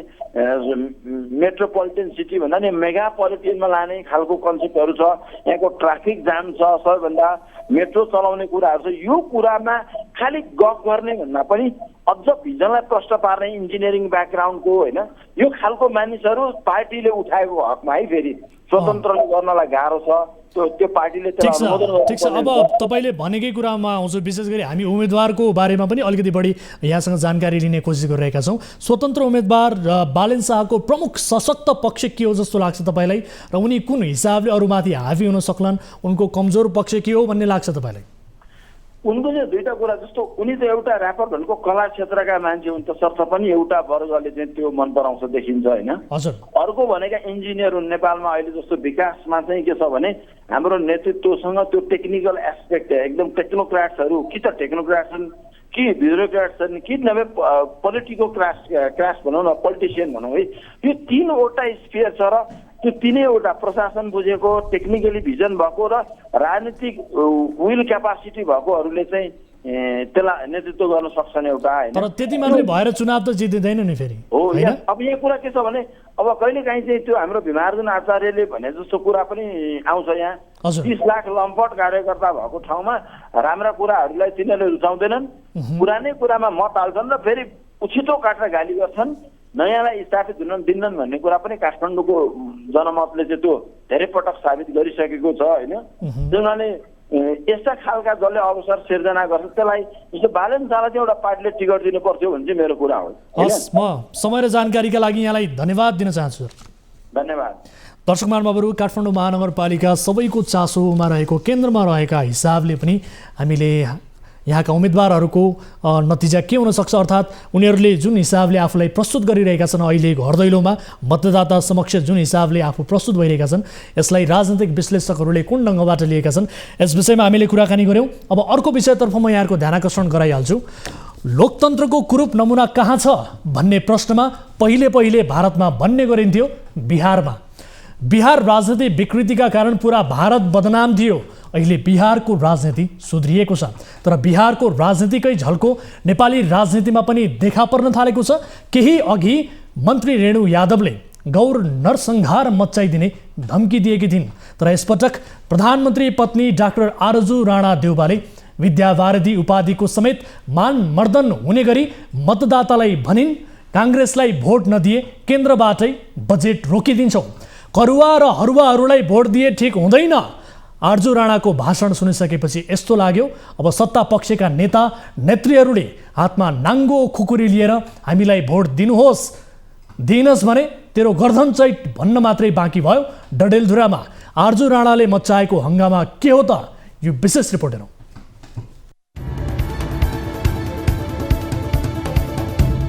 मेट्रोपोलिटन सिटी भन्दा नि मेगापोलिटनमा लाने खालको कन्सेप्टहरू छ। यहाँको ट्राफिक जाम छ, सबैभन्दा मेट्रो चलाउने कुराहरू छ। यो कुरामा खालि गफ गर्ने भन्दा पनि अझ भिजनलाई प्रश्न पार्ने इन्जिनियरिङ ब्याकग्राउन्डको होइन यो खालको मानिसहरू पार्टीले उठाएको हकमा है फेरि स्वतन्त्रले गर्नलाई गाह्रो छ। त्यो पार्टीले
ठिक छ। अब तपाईँले भनेकै कुरामा आउँछु विशेष गरी हामी उम्मेदवारको बारेमा पनि अलिकति बढी यहाँसँग जानकारी लिने कोसिस गरिरहेका छौँ। स्वतन्त्र उम्मेदवार बालन शाहको प्रमुख सशक्त पक्ष के हो जस्तो लाग्छ तपाईँलाई र उनी कुन हिसाबले अरूमाथि हावी हुन सक्लान् उनको कमजोर पक्ष के हो भन्ने लाग्छ तपाईँलाई?
उनको चाहिँ दुईटा कुरा जस्तो उनी त एउटा ऱ्यापर भनेको कला क्षेत्रका मान्छे हुन् तसर्थ पनि एउटा वर्गले चाहिँ त्यो मन पराउँछ देखिन्छ होइन। अर्को भनेका इन्जिनियर हुन्। नेपालमा अहिले जस्तो विकासमा चाहिँ के छ भने हाम्रो नेतृत्वसँग त्यो टेक्निकल एस्पेक्ट एकदम टेक्नोक्राट्सहरू कि त टेक्नोक्राट्स छन् कि ब्युरोक्राट्स छन् कि नभए पोलिटिको क्रास भनौँ न पोलिटिसियन भनौँ है। यो तीनवटा स्फियर छ र त्यो तीनैवटा प्रशासन बुझेको टेक्निकली भिजन भएको र राजनीतिक विल क्यापासिटी भएकोहरूले चाहिँ त्यसलाई नेतृत्व गर्न सक्छन् एउटा होइन।
तर त्यति मात्रै भएर चुनाव त जितिँदैन नि फेरि
हो। अब यहाँ कुरा के छ भने अब कहिलेकाहीँ चाहिँ त्यो हाम्रो भीमार्जुन आचार्यले भने जस्तो कुरा पनि आउँछ। यहाँ 30 लाख लम्पट कार्यकर्ता भएको ठाउँमा राम्रा कुराहरूलाई तिनीहरूले रुचाउँदैनन्, पुरानै कुरामा मत हाल्छन् र फेरि उछिटो काटेर गाली गर्छन्, नयाँलाई स्थापित हुन दिन्नन् भन्ने कुरा पनि काठमाडौँको जनमतले चाहिँ त्यो धेरै पटक साबित गरिसकेको छ होइन। उनीहरूले यस्ता खालका जसले अवसर सिर्जना गर्छ त्यसलाई जस्तो बालन शाहलाई चाहिँ एउटा पार्टीले टिकट दिनु पर्थ्यो भन्ने चाहिँ मेरो कुरा हो।
हस्, म समय र जानकारीका लागि यहाँलाई धन्यवाद दिन चाहन्छु।
धन्यवाद।
दर्शक महानुभावहरू, काठमाडौँ महानगरपालिका सबैको चासोमा रहेको केन्द्रमा रहेका हिसाबले पनि हामीले यहाँका उम्मेदवारहरूको नतिजा के हुन सक्छ, अर्थात् उनीहरूले जुन हिसाबले आफूलाई प्रस्तुत गरिरहेका छन्, अहिले घर दैलोमा मतदाता समक्ष जुन हिसाबले आफू प्रस्तुत भइरहेका छन्, यसलाई राजनैतिक विश्लेषकहरूले कुन ढङ्गबाट लिएका छन्, यस विषयमा हामीले कुराकानी गऱ्यौँ। अब अर्को विषयतर्फ म यहाँहरूको ध्यानाकर्षण गराइहाल्छु। लोकतन्त्रको कुरूप नमुना कहाँ छ भन्ने प्रश्नमा पहिले भारतमा भन्ने गरिन्थ्यो बिहारमा। बिहार राजनीति विकृतिका कारण पुरा भारत बदनाम थियो। अहिले बिहारको राजनीति सुध्रिएको छ, तर बिहारको राजनीतिकै झल्को नेपाली राजनीतिमा पनि देखा पर्न थालेको छ। केही अघि मन्त्री रेणु यादवले गौर नरसंहार मच्चाइदिने धम्की दिएकी थिइन्, तर यसपटक प्रधानमन्त्री पत्नी डाक्टर आरजु राणा देउवाले विद्यावारिधि उपाधिको समेत मानमर्दन हुने गरी मतदातालाई भनिन्, काङ्ग्रेसलाई भोट नदिए केन्द्रबाटै बजेट रोकिदिन्छौँ, करुवा र हरुवाहरूलाई भोट दिए ठिक हुँदैन। आरजु राणाको भाषण सुनिसकेपछि यस्तो लाग्यो, अब सत्ता पक्षका नेता नेत्रीहरूले हातमा नाङ्गो खुकुरी लिएर हामीलाई भोट दिनुहोस्, दिइनस् भने तेरो गर्दन चैट भन्न मात्रै बाँकी भयो। डडेलधुरामा आरजु राणाले मच्चाएको हङ्गामा के हो त, यो विशेष रिपोर्ट हेरौँ।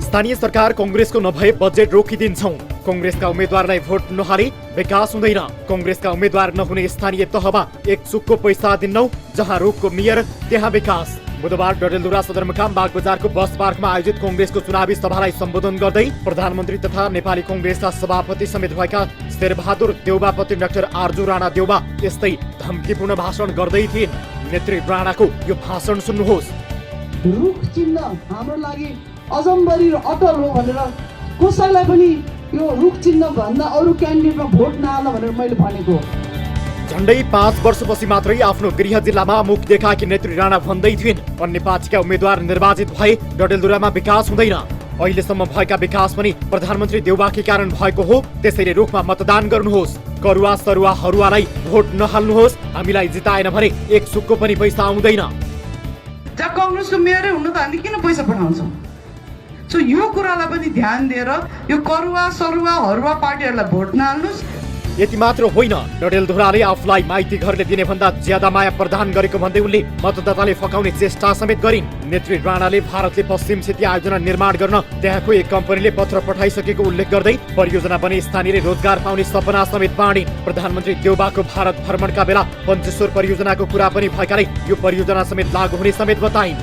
स्थानीय सरकार कांग्रेसको नभए बजेट रोकिदिन्छौं, कांग्रेसका उम्मेद्वारलाई भोट नहाले विकास हुँदैन, कांग्रेसका उम्मेद्वार नहुने स्थानीय तहमा एक सुक्को पैसा दिन्नौ, जहाँ रुखको मेयर त्यहाँ विकास। बुधबार डडेलधुरा सदरमुकाम बागबजारको बस पार्कमा आयोजित कांग्रेसको चुनावी सभालाई सम्बोधन गर्दै प्रधानमन्त्री तथा नेपाली कांग्रेसका सभापति समेत भएका शेरबहादुर देउवा पति डाक्टर आरजु राणा देउवा यस्तै धम्कीपूर्ण भाषण गर्दै थिइन्। नेत्री राणाको यो भाषण सुन्नुहोस्।
रुख चिन्ह हाम्रो लागि अजम्बरी र अटल हो भनेर कसैलाई पनि यो रुख चिन्ह भन्दा अरू क्यान्डिडेटमा भोट नहाल्न भनेर मैले भनेको।
झण्डै 5 वर्षपछि मात्रै आफ्नो गृह जिल्लामा मुख देखाएकी नेत्री राणा भन्दै थिइन्, अन्य पार्टीका उम्मेद्वार निर्वाचित भए डडेलधुरामा विकास हुँदैन, अहिलेसम्म भएका विकास पनि प्रधानमन्त्री देउवाकै कारण भएको हो, त्यसैले रुखमा मतदान गर्नुहोस्, करुवा सरुवा हरुवालाई भोट नहाल्नुहोस्, हामीलाई जिताएन भने एक सुक्को पनि पैसा आउँदैन।
जहाँ कांग्रेसको मेयरै हुन त हामी किन पैसा पठाउँछौँ? सो यो कुरालाई पनि ध्यान दिएर यो करुवा सरुवा हरुवा पार्टीहरूलाई भोट नहाल्नुहोस्।
यति मात्र होइन, डडेलधुराले आफूलाई माइती घरले दिने भन्दा ज्यादा माया प्रदान गरेको भन्दै उनले मतदाताले फकाउने चेष्टा समेत गरिन्। नेत्री राणाले भारतले पश्चिम सेती आयोजना निर्माण गर्न त्यहाँको एक कम्पनीले पत्र पठाइसकेको उल्लेख गर्दै परियोजना बने स्थानीयले रोजगार पाउने सपना समेत बाँडिन्। प्रधानमन्त्री देउवाको भारत भ्रमणका बेला पञ्चेश्वर परियोजनाको कुरा पनि भएकाले यो परियोजना समेत लागू हुने समेत बताइन्।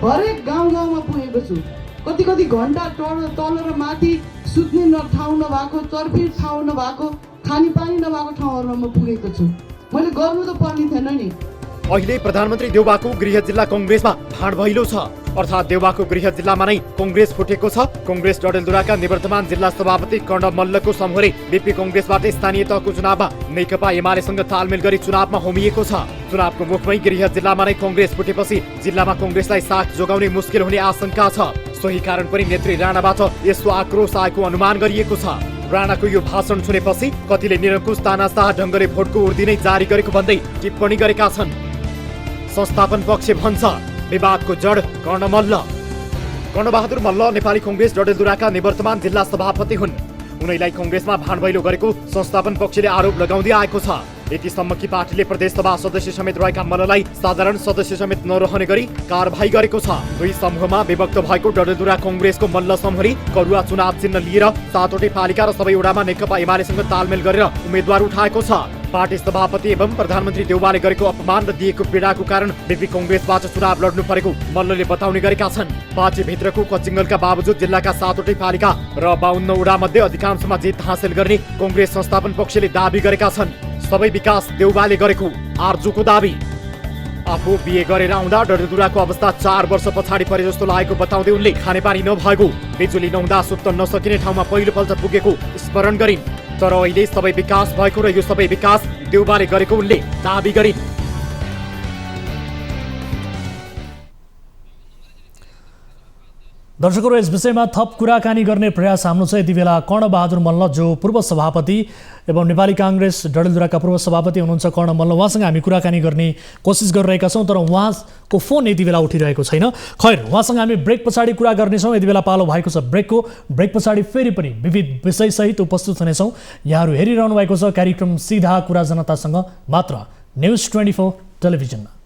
हरेक गाउँमा पुगेको छु, कति घन्टा तल र माथि सुत्ने ठाउँ नभएको, चर्पी ठाउँ नभएको, खानेपानी नभएको ठाउँहरूमा म पुगेको छु। मैले गर्नु त पर्ने थिएन नि।
अहिले प्रधानमन्त्री देउवाको गृह जिल्ला कांग्रेसमा भाँड भैलो छ, अर्थात् देउवाको गृह जिल्लामा नै कांग्रेस फुटेको छ। कांग्रेस डडेलधुराका निवर्तमान जिल्ला सभापति कर्ण मल्लको समूहले बीपी कांग्रेसबाट स्थानीय तहको चुनावमा नेकपा एमालेसँग तालमेल गरी चुनावमा होमिएको छ। चुनावको मुखमै गृह जिल्लामा नै कांग्रेस फुटेपछि जिल्लामा कांग्रेसलाई साथ जोगाउने मुस्किल हुने आशंका छ। सोही कारण पनि नेत्री राणाबाट यस्तो आक्रोश आएको अनुमान गरिएको छ। राणाको यो भाषण सुनेपछि कतिले निरङ्कुश तानाशाह ढङ्गले भोटको उर्दी नै जारी गरेको भन्दै टिप्पणी गरेका छन्। संस्थापन पक्ष भन्छ विवादको जड कर्ण मल्ल। कर्णबहादुर मल्ल नेपाली कांग्रेस डडेलधुराका निवर्तमान जिल्ला सभापति हुन्। उनैलाई कांग्रेसमा भाँडभैलो गरेको संस्थापन पक्षले आरोप लगाउँदै आएको छ। यतिसम्म कि पार्टीले प्रदेशसभा सदस्य समेत रहेका मल्ललाई साधारण सदस्य समेत नरहने गरी कारबाही गरेको छ। दुई समूहमा विभक्त भएको डडेलधुरा कांग्रेसको मल्ल समूहले करुवा चुनाव चिन्ह लिएर 7वटै पालिका र सबै वडामा नेकपा एमालेसँग तालमेल गरेर उम्मेद्वार उठाएको छ। पार्टी सभापति एवं प्रधानमन्त्री देउवाले गरेको अपमान र दिएको पीडाको कारण बीपी कांग्रेसबाट चुनाव लड्नु परेको मल्लले बताउने गरेका छन्। पार्टीभित्रको कचिङ्गलका बावजुद जिल्लाका 7वटै पालिका र 52 वडा मध्ये अधिकांशमा जित हासिल गर्ने कांग्रेस संस्थापन पक्षले दाबी गरेका छन्। सबै विकास देउवाले गरेको आरजुको दाबी। आफू बिए गरेर आउँदा डडेलधुराको अवस्था 4 वर्ष पछाडि परे जस्तो लागेको बताउँदै उनले खानेपानी नभएको, बिजुली नहुँदा सुत्न नसकिने ठाउँमा पहिलोपल्ट पुगेको स्मरण गरिन्। तर अहिले सबै विकास भएको र यो सबै विकास देउवाले गरेको उनले दाबी गरिन्।
दर्शकहरू, यस विषयमा थप कुराकानी गर्ने प्रयास हाम्रो छ। यति बेला कर्णबहादुर मल्ल जो पूर्व सभापति एवं नेपाली काङ्ग्रेस डडेलधुराका पूर्व सभापति हुनुहुन्छ कर्ण मल्ल, उहाँसँग हामी कुराकानी गर्ने कोसिस गरिरहेका छौँ, तर उहाँको फोन यति बेला उठिरहेको छैन। खैर, उहाँसँग हामी ब्रेक पछाडि कुरा गर्नेछौँ। यति बेला पालो भएको छ ब्रेकको। ब्रेक पछाडि फेरि पनि विविध विषयसहित उपस्थित हुनेछौँ। यहाँहरू हेरिरहनु भएको छ कार्यक्रम सिधा कुरा जनतासँग मात्र न्युज 24 टेलिभिजनमा।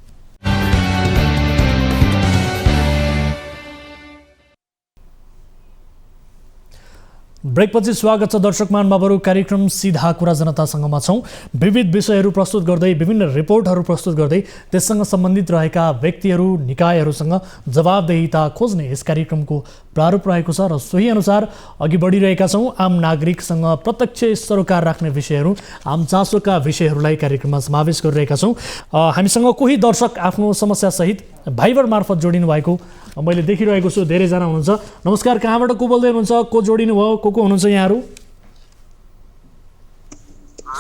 ब्रेकपछि स्वागत छ दर्शक महानुभावहरू। कार्यक्रम सिधा कुरा जनतासँगमा छौँ। विविध विषयहरू प्रस्तुत गर्दै, विभिन्न रिपोर्टहरू प्रस्तुत गर्दै त्यससँग सम्बन्धित रहेका व्यक्तिहरू निकायहरूसँग जवाबदेहिता खोज्ने यस कार्यक्रमको प्रारूप रहेको छ र सोही अनुसार अघि बढिरहेका छौँ। आम नागरिकसँग प्रत्यक्ष सरोकार राख्ने विषयहरू, आम चासोका विषयहरूलाई कार्यक्रममा समावेश गरिरहेका छौँ। हामीसँग कोही दर्शक आफ्नो समस्यासहित भाइबर मार्फत जोडिनु भएको मैले देखिरहेको छु। धेरैजना हुनुहुन्छ। नमस्कार, कहाँबाट को बोल्दै हुनुहुन्छ? को जोडिनु भयो? को हुनुहुन्छ यहाँहरू?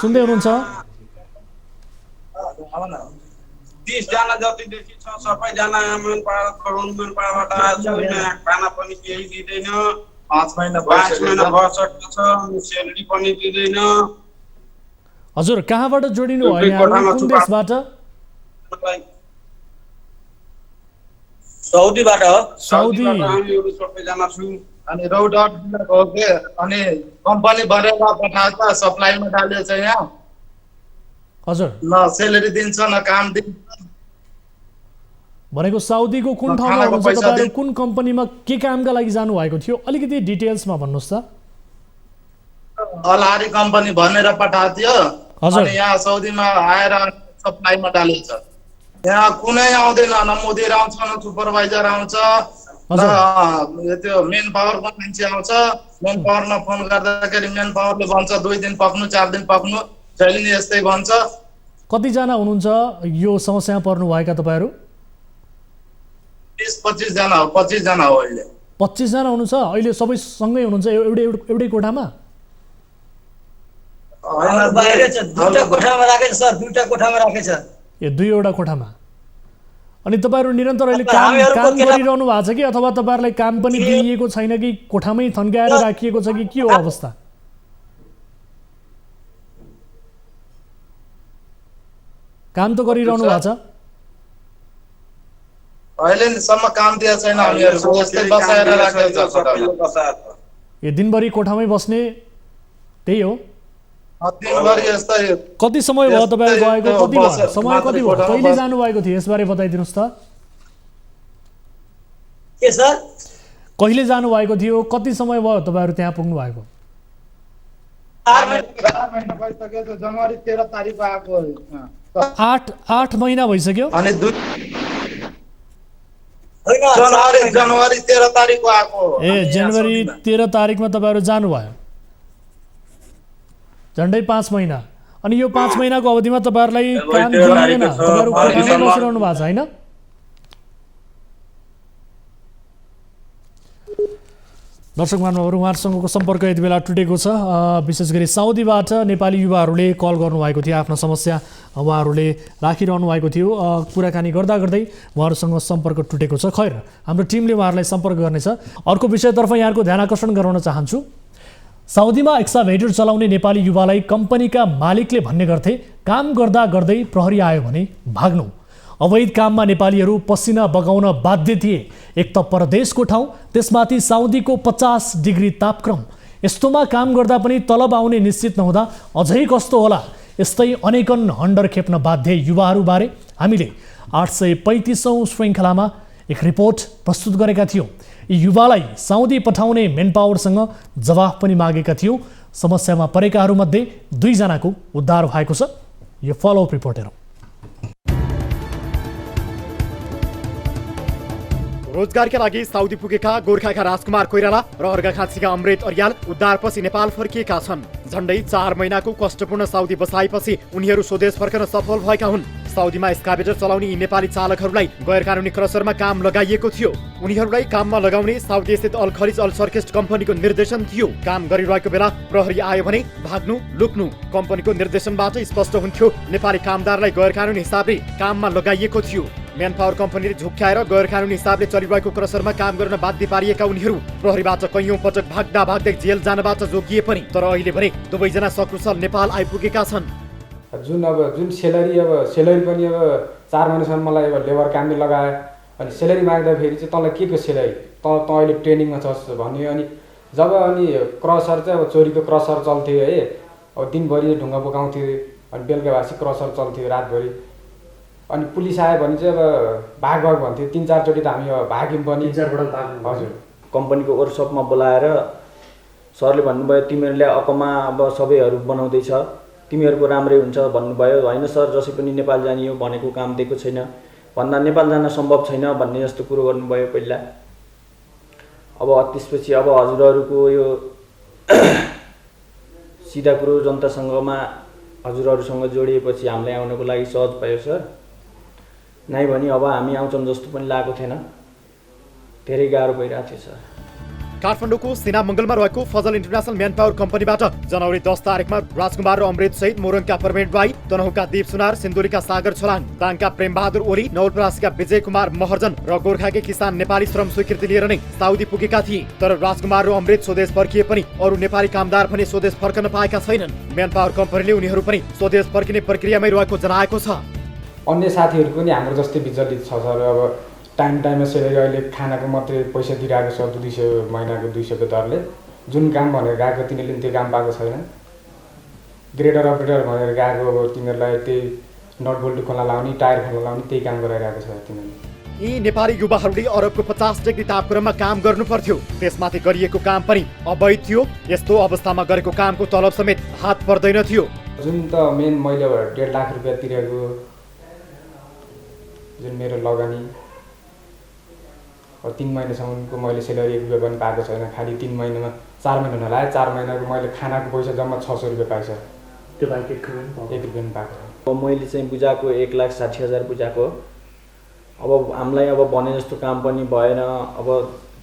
सुन्दै हुनुहुन्छ?
30 जना जतिदेखि छ, सबैजना मनपाडाबाट खाना पनि केही दिँदैन। 5 महिना भइसकेको छ, स्यालेरी पनि दिँदैन।
हजुर, कहाँबाट जोडिनु भयो यहाँहरू? कुन देशबाट?
साउदीबाट।
साउदी।
हामीहरू सबैजना छु।
अनि रोड हो के अनि कम्पनी भरेर पठाएको छ, सप्लाईमा डालेको छ यहाँ।
हजुर,
न सेलेरी दिन्छ न काम दिन्छ।
भनेको साउदीको कुन ठाउँमा हुनुहुन्छ तपाईहरु? कुन कम्पनीमा के कामका लागि जानु भएको थियो? अलिकति डिटेल्समा भन्नुस् त।
अलहारी कम्पनी भनेर पठाएको थियो।
हजुर।
अनि यहाँ साउदीमा आएर सप्लाईमा डालेको छ। यहाँ कुनै आउँदैन, न मुदिर आउँछ न सुपरभाइजर आउँछ न त्यो मेन पावरको मान्छे आउँछ। मेन पावरमा फोन गर्दाखेरि मेन पावरले भन्छ 2 दिन पक्नु 4 दिन पक्नु, जहिले नि यस्तै भन्छ।
कतिजना हुनुहुन्छ यो समस्यामा पर्नु भएका तपाईहरु?
20-25 जना हो। 25 जना हो अहिले।
25 जना हुनुहुन्छ अहिले? सबै सँगै हुनुहुन्छ एउटै कोठामा?
दुईटा कोठामा राखेछ सर, दुईटा कोठामा राखेछ।
ए, दुईवटा कोठामा। अनि तपाईहरु निरन्तर अहिले काम गरिरहनु भएको छ कि अथवा तपाईहरुलाई काम पनि दिइएको छैन कि कोठामै थन्काएर राखिएको छ कि के हो अवस्था? काम त गरिरहनु भएको छ?
अहिलेसम्म काम दिएको छैन। हामीहरुको यस्तै बसाएर राखेको छ।
ए, दिनभरि कोठामै बस्ने त्यही हो?
दिनभरि यस्तै।
कति समय भयो तपाईहरु गएको? कति भयो? समय कति भयो? कहिले जानु भएको थियो? यसबारे बताइदिनुस् त।
के सर?
कहिले जानु भएको थियो? कति समय भयो तपाईहरु त्यहाँ पुग्नु भएको?
8 महिना भइसक्यो। जनवरी 13 तारिखको आएको।
8 महिना भइसक्यो।
अनि जनवरी 13 तारिखको आएको।
ए, जनवरी 13 तारिखमा तपाईहरु जानुभयो। झन्डै 5 महिना। अनि यो 5 महिनाको अवधिमा तपाईहरुलाई काम दिइएन, तपाईहरु कोठामै बसिरहनु भएको छ हैन? दर्शक महानुभावहरू, उहाँहरूसँगको सम्पर्क यति बेला टुटेको छ। विशेष गरी साउदीबाट नेपाली युवाहरूले कल गर्नुभएको थियो, आफ्नो समस्या उहाँहरूले राखिरहनु भएको थियो। कुराकानी गर्दा गर्दै उहाँहरूसँग सम्पर्क टुटेको छ। खैर, हाम्रो टिमले उहाँहरूलाई सम्पर्क गर्नेछ। अर्को विषयतर्फ यहाँहरूको ध्यान आकर्षण गराउन चाहन्छु। साउदीमा एक्साभेटर चलाउने नेपाली युवालाई कम्पनीका मालिकले भन्ने गर्थे, काम गर्दा गर्दै प्रहरी आयो भने भाग्नु। अवैध काममा नेपालीहरू पसिना बगाउन बाध्य थिए। एक त परदेशको ठाउँ, त्यसमाथि साउदीको 50 डिग्री तापक्रम। यस्तोमा काम गर्दा पनि तलब आउने निश्चित नहुँदा अझै कस्तो होला? यस्तै अनेकन हन्डर खेप्न बाध्य युवाहरूबारे हामीले 835औं श्रृङ्खलामा एक रिपोर्ट प्रस्तुत गरेका थियौँ। यी युवालाई साउदी पठाउने मेन पावरसँग जवाफ पनि मागेका थियौँ। समस्यामा परेकाहरूमध्ये 2 जनाको उद्धार भएको छ। यो फलोअप रिपोर्ट हेरौँ।
रोजगारका लागि साउदी पुगेका गोर्खाका राजकुमार कोइराला र अर्घाखाँचीका अमृत अर्याल उद्धारपछि नेपाल फर्किएका छन्। झन्डै 4 महिनाको कष्टपूर्ण साउदी बसाइपछि उनीहरू स्वदेश फर्कन सफल भएका हुन्। साउदीमा एक्सकाभेटर चलाउने यी नेपाली चालकहरूलाई गैर कानुनी क्रसरमा काम लगाइएको थियो। उनीहरूलाई काममा लगाउने साउदी स्थित अल खलिज अल सर्किस्ट कम्पनीको निर्देशन थियो। काम गरिरहेको बेला प्रहरी आयो भने भाग्नु लुक्नु। कम्पनीको निर्देशनबाट स्पष्ट हुन्थ्यो नेपाली कामदारलाई गैर कानुनी हिसाबले काममा लगाइएको थियो। म्यान पावर कम्पनीले झुक्क्याएर गैर कानुनी हिसाबले चलिरहेको क्रसरमा काम गर्न बाध्य पारिएका उनीहरू प्रहरीबाट कैयौं पटक भाग्दा भाग्दै जेल जानबाट जोगिए पनि तर अहिले भने दुवैजना सकुशल नेपाल आइपुगेका छन्।
जुन सेलरी पनि अब 4 महिनासम्म मलाई अब लेबर कामले लगाए अनि सेलरी माग्दाखेरि चाहिँ तँलाई के को सेलरी त अहिले ट्रेनिङमा छस् भन्यो। अनि जब अनि क्रसर चाहिँ अब चोरीको क्रसर चल्थ्यो है, अब दिनभरि ढुङ्गा बोकाउँथ्यो अनि बेलुकाभासी क्रसर चल्थ्यो रातभरि। अनि पुलिस आयो भने चाहिँ अब भाग भन्थ्यो, 3-4 चोटि त हामी अब भाग्यौँ पनि। हजुर
कम्पनीको वर्कसपमा बोलाएर सरले भन्नुभयो तिमीहरूले अकमा अब सबैहरू बनाउँदैछ, तिमीहरूको राम्रै हुन्छ भन्नुभयो। होइन सर जसै पनि नेपाल जाने हो भनेको काम दिएको छैन भन्दा नेपाल जान सम्भव छैन भन्ने जस्तो कुरो गर्नुभयो पहिला। अब त्यसपछि अब हजुरहरूको यो सिधा कुरो जनतासँगमा हजुरहरूसँग जोडिएपछि हामीलाई आउनको लागि सहज भयो सर। नाइ भने अब हामी आउँछौँ जस्तो पनि लागेको थिएन, धेरै गाह्रो भइरहेको थियो सर।
काठमाडौँको सिनामङ्गलमा रहेको फजल इन्टरनेसनल म्यान पावर कम्पनीबाट जनवरी 10 तारिकमा राजकुमार र अमृत सहित मोरङका प्रवीण राई, तनहुँका दीप सुनार, सिन्धुलीका सागर छोलाङ, दाङका प्रेमबहादुर ओली, नवलपरासीका विजय कुमार महर्जन र गोर्खाकै किसान नेपाली श्रम स्वीकृति लिएर नै साउदी पुगेका थिए। तर राजकुमार र अमृत स्वदेश फर्किए पनि अरू नेपाली कामदार भने स्वदेश फर्कन पाएका छैनन्। म्यान पावर कम्पनीले उनीहरू पनि स्वदेश फर्किने प्रक्रियामै रहेको जनाएको छ।
अन्य साथीहरू पनि हाम्रो जस्तै विचलित छ सर। अब टाइममा सेलेरी अहिले खानाको मात्रै पैसा दिइरहेको छ 200 महिनाको 200 को दरले। जुन काम भनेर गएको तिनीहरूले त्यो काम पाएको छैन। ग्रेडर अपरेटर भनेर गएको अब तिनीहरूलाई त्यही नट बोल्ट खोला लाउने, टायर खोला लाउने त्यही काम गराइरहेको छ तिनीहरूले।
यी नेपाली युवाहरूले अरबको 50 डिग्री तापक्रममा काम गर्नु पर्थ्यो, त्यसमाथि गरिएको काम पनि अवैध थियो। यस्तो अवस्थामा गरेको कामको तलब समेत हात पर्दैन थियो।
जुन त मेन मैले 1.5 लाख रुपियाँ तिरेको जुन मेरो लगानी 3 महिनासम्मको मैले सेलरी 1 रुपियाँ पनि पाएको छैन। खालि 3 महिनामा 4 महिना नलाए 4 महिनाको मैले खानाको पैसा जम्मा 600 रुपियाँ पाएछ।
त्यो बाहेक 1 रुपियाँ पनि
पाएको।
अब मैले चाहिँ बुझाएको 1,60,000 बुझाएको। अब हामीलाई अब भने जस्तो काम पनि भएन, अब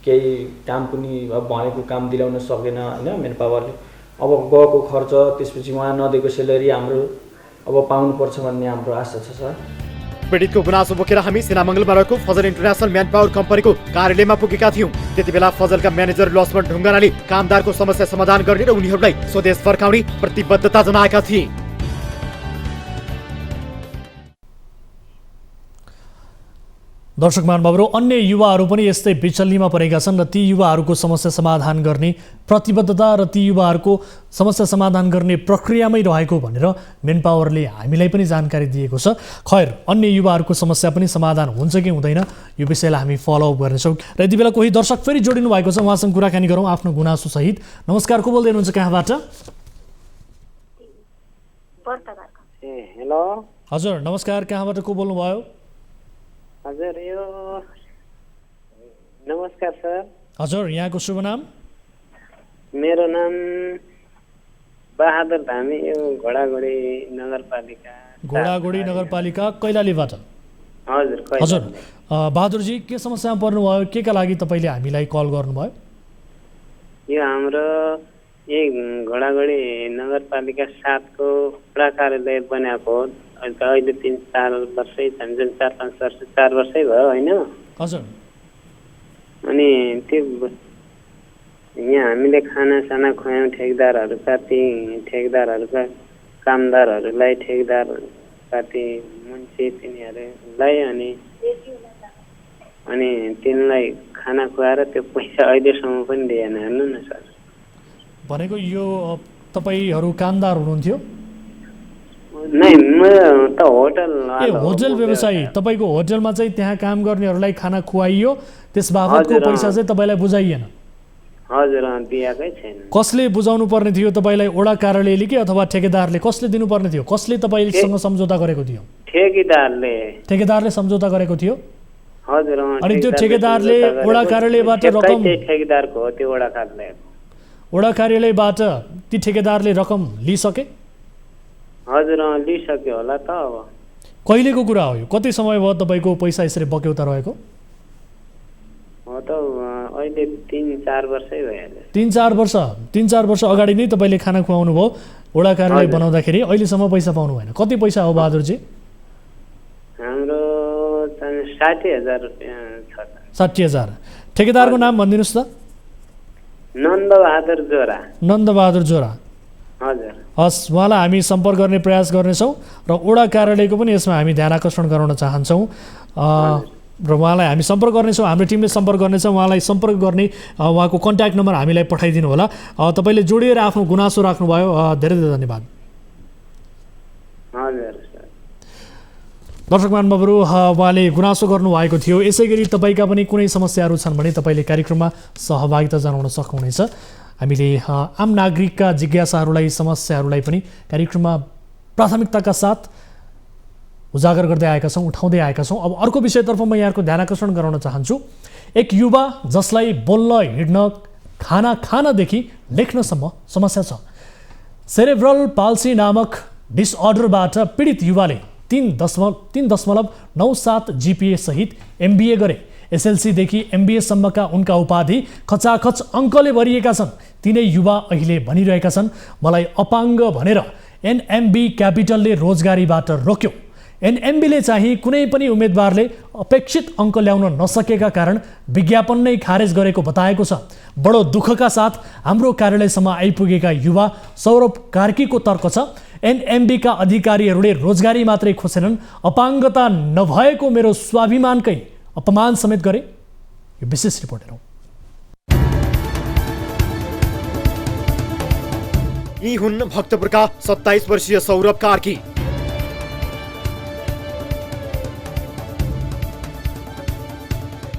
केही काम पनि अब भनेको काम दिलाउन सकेन होइन म्यान पावरले। अब गएको खर्च त्यसपछि उहाँ नदिएको सेलरी हाम्रो अब पाउनुपर्छ भन्ने हाम्रो आशा छ सर।
पीडितको गुनासो बोकेर हामी सिनामङ्गलमा रहेको फजल इन्टरनेसनल म्यान पावर कम्पनीको कार्यालयमा पुगेका थियौँ। त्यति बेला फजलका म्यानेजर लक्ष्मण ढुङ्गानाले कामदारको समस्या समाधान गर्ने र उनीहरूलाई स्वदेश फर्काउने प्रतिबद्धता जनाएका थिए।
दर्शक महानुभावहरू, अन्य युवाहरू पनि यस्तै बिचल्लीमा परेका छन् र ती युवाहरूको समस्या समाधान गर्ने प्रतिबद्धता र ती युवाहरूको समस्या समाधान गर्ने प्रक्रियामै रहेको भनेर मेन पावरले हामीलाई पनि जानकारी दिएको छ। खैर, अन्य युवाहरूको समस्या पनि समाधान हुन्छ कि हुँदैन यो विषयलाई हामी फलोअप गर्नेछौँ। र यति बेला कोही दर्शक फेरि जोडिनु भएको छ, उहाँसँग कुराकानी गरौँ आफ्नो गुनासो सहित। नमस्कार, को बोल्दै हुनुहुन्छ, कहाँबाट?
हेलो
हजुर नमस्कार, कहाँबाट को बोल्नुभयो?
हजुर यो नमस्कार सर।
हजुर यहाँको शुभ नाम?
मेरो नाम बहादुर धामी, यो घोडागोडी नगरपालिका।
घोडागोडी नगरपालिका कैलालीबाट?
हजुर।
हजुर बहादुरजी, के समस्यामा पर्नुभयो, के का लागि तपाईँले हामीलाई कल गर्नुभयो?
यो हाम्रो यही घोडागोडी नगरपालिका 7 को वडा कार्यालय बनाएको हो। अहिले 3-4 वर्षै छन्, जुन 4-5 वर्ष 4 वर्षै भयो होइन?
हजुर।
अनि त्यो यहाँ हामीले खानासाना खुवायौँ ठेकदारहरूका, ती ठेकदारहरूका कामदारहरूलाई, ठेकदारका ती मुन्सी तिनीहरूलाई अनि तिनलाई खाना खुवाएर त्यो पैसा अहिलेसम्म पनि दिएन। हेर्नु न सर।
भनेको यो तपाईँहरू कामदार हुनुहुन्थ्यो?
नै, म त
होटल व्यवसायी। तपाईँको होटलमा चाहिँ त्यहाँ काम गर्नेहरूलाई खाना खुवाइयो, त्यस बाबतको पैसा चाहिँ तपाईँलाई बुझाइएन?
हजुर, दिएकै छैन।
कसले बुझाउनु पर्ने थियो तपाईँलाई? वडा कार्यालयले कि अथवा ठेकेदारले? कसले दिनुपर्ने थियो? कसले तपाईँसँग सम्झौता गरेको थियो? ठेकेदारले सम्झौता गरेको थियो?
हजुर।
अनि त्यो ठेकेदारले वडा कार्यालयबाट रकम,
ठेकेदारको हो त्यो वडा कार्यालय,
वडा कार्यालयबाट ती ठेकेदारले रकम लिइसके?
हजुर, लिइसक्यो होला त। अब
कहिलेको कुरा हो यो? कति समय भयो तपाईँको पैसा यसरी बक्यौता रहेको?
हो त अहिले 3-4 वर्षै भइहाल्यो।
3-4 वर्ष अगाडि नै तपाईँले खाना खुवाउनु भयो वडा कार्यालय बनाउँदाखेरि, अहिलेसम्म पैसा पाउनु भएन। कति पैसा हो बहादुरजी?
हाम्रो 60,000 रुपियाँ छ।
60,000। ठेकेदारको नाम भनिदिनुहोस् त।
नन्दबहादुर जोरा।
नन्दबहादुर जोरा।
हजुर।
हस्, उहाँलाई हामी सम्पर्क गर्ने प्रयास गर्नेछौँ र वडा कार्यालयको पनि यसमा हामी ध्यान आकर्षण गराउन चाहन्छौँ र उहाँलाई हामी सम्पर्क गर्नेछौँ। हाम्रो टिमले सम्पर्क गर्नेछ। उहाँलाई सम्पर्क गर्ने उहाँको कन्ट्याक्ट नम्बर हामीलाई पठाइदिनु होला। तपाईँले जोडिएर आफ्नो गुनासो राख्नुभयो, धेरै धेरै धन्यवाद। दर्शक महानुभावहरू, उहाँले गुनासो गर्नुभएको थियो। यसै गरी तपाईँका पनि कुनै समस्याहरू छन् भने तपाईँले कार्यक्रममा सहभागिता जनाउन सक्नुहुनेछ। हामीले आम नागरिकका जिज्ञासाहरूलाई, समस्याहरूलाई पनि कार्यक्रममा प्राथमिकताका साथ उजागर गर्दै आएका छौँ, उठाउँदै आएका छौँ। अब अर्को विषयतर्फ म यहाँको ध्यान आकर्षण गराउन चाहन्छु। एक युवा जसलाई बोल्न, हिँड्न, खाना खानदेखि लेख्नसम्म समस्या छ। सेरेब्रल पाल्सी नामक डिसअर्डरबाट पीडित युवाले 3.97 GPA सहित MBA गरे। SLCदेखि MBAसम्मका उनका उपाधि खचाखच अङ्कले भरिएका छन्। तिनै युवा अहिले भनिरहेका छन्, मलाई अपाङ्ग भनेर NMB क्यापिटलले रोजगारीबाट रोक्यो। NMBले चाहिँ कुनै पनि उम्मेदवारले अपेक्षित अङ्क ल्याउन नसकेका कारण विज्ञापन नै खारेज गरेको बताएको छ। बडो दुःखका साथ हाम्रो कार्यालयसम्म आइपुगेका युवा सौरभ कार्कीको तर्क छ, NMBका अधिकारीहरूले रोजगारी मात्रै खोसेनन्, अपाङ्गता नभएको मेरो स्वाभिमानकै अपमान समेत गरे। यो विशेष रिपोर्ट हेरौँ।
यी हुन् भक्तपुरका 27 वर्षीय सौरभ कार्की।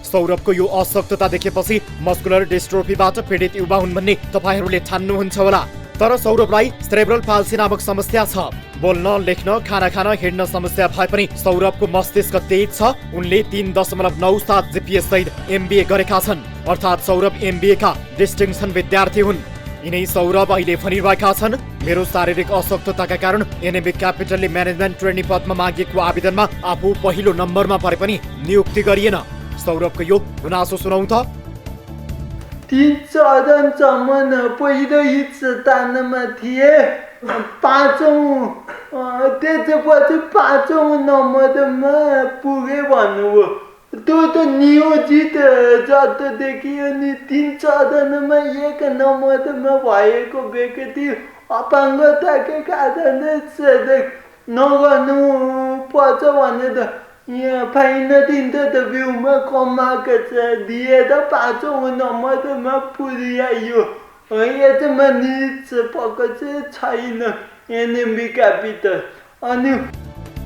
सौरभको यो अशक्तता देखेपछि मस्कुलर डिस्ट्रोफीबाट पीडित युवा हुन् भन्ने तपाईहरूले ठान्नुहुन्छ होला। तर सौरभलाई सेरेब्रल पाल्सी नामक समस्या छ। बोल्न, लेख्न, खाना खान, हिँड्न समस्या भए पनि सौरभको मस्तिष्क तेज छ। उनले 3.97 GPA सहित MBA गरेका छन्। अर्थात् सौरभ MBA का डिस्टिङ्सन विद्यार्थी हुन्। यिनै सौरभ अहिले भनिरहेका छन्, मेरो शारीरिक अशक्तताका कारण NMB क्यापिटलले म्यानेजमेन्ट ट्रेनी पदमा मागिएको आवेदनमा आफू पहिलो नम्बरमा परे पनि नियुक्ति गरिएन। सौरभको यो गुनासो सुनौ त।
3 चरणसम्म पहिलो स्थानमा थिए, 5औं त्यसपछि 5औं नम्बरमा पुगे भन्नुभयो। त्यो त नियोजित जस्तो देखियो नि। 3 चरणमा 1 नम्बरमा भएको व्यक्ति अपाङ्गताकै कारण नगर्नु पर्छ भनेर यहाँ फाइन दिन्छ त बिउमा कमाएको छ, दिएर 5औं नम्बरमा पुर्याइयो। यसमा निष्पक्ष छैन NMB क्यापिटल। अनि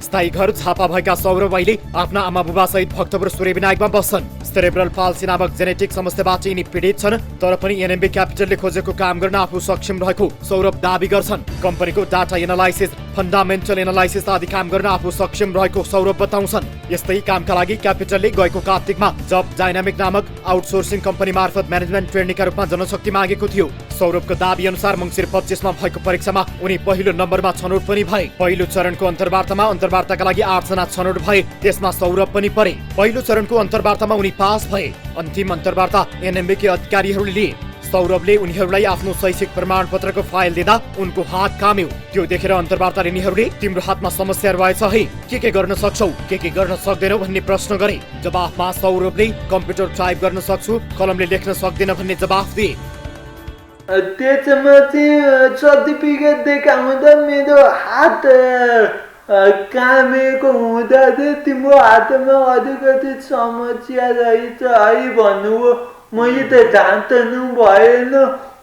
स्थायी घर झापा भएका सौरभ अहिले आफ्ना आमा बुबा सहित भक्तपुर सूर्यविनायकमा बस्छन्। सेरेब्रल पाल्सी नामक जेनेटिक समस्याबाट यिनी पीडित छन्। तर पनि NMB क्यापिटलले खोजेको काम गर्न आफू सक्षम रहेको सौरभ दाबी गर्छन्। कम्पनीको डाटा एनालाइसिस, फन्डामेन्टल एनालाइसिस आदि काम गर्न आफू सक्षम रहेको सौरभ बताउँछन्। यस्तै कामका लागि क्यापिटलले गएको कार्तिकमा जब डाइनामिक नामक आउटसोर्सिङ कम्पनी मार्फत म्यानेजमेन्ट ट्रेनीका रूपमा जनशक्ति मागेको थियो। सौरभको दाबी अनुसार मङ्सिर 25 मा भएको परीक्षामा उनी पहिलो नम्बरमा छनौट पनि भए। पहिलो चरणको अन्तर्वार्तामा अन्तर्वार्ताका लागि 8 जना छनौट भए। त्यसमा सौरभ पनि परे। पहिलो चरणको अन्तर्वार्तामा उनी पास भए। अन्तिम अन्तर्वार्ता NMB के अधिकारीहरूले लिए। सौरभले उनीहरूलाई आफ्नो शैक्षिक प्रमाणपत्रको फाइल दिँदा उनको हात काम्यो। त्यो देखेर अन्तर्वार्ता लिनेहरूले तिम्रो हातमा समस्या रहेछ है, के गर्न सक्छौ, के गर्न सक्दैनौ भन्ने प्रश्न गरे। जवाफमा सौरभले कम्प्युटर टाइप गर्न सक्छु, कलमले लेख्न सक्दिन भन्ने जवाफ दिए।
त्यसमा चाहिँ सर्टिफिकेट देखाउँदा मेरो हात कामेको हुँदा चाहिँ तिम्रो हातमा अलिकति समस्या रहेछ है भन्नुभयो। मैले त जाँच्नु भएन,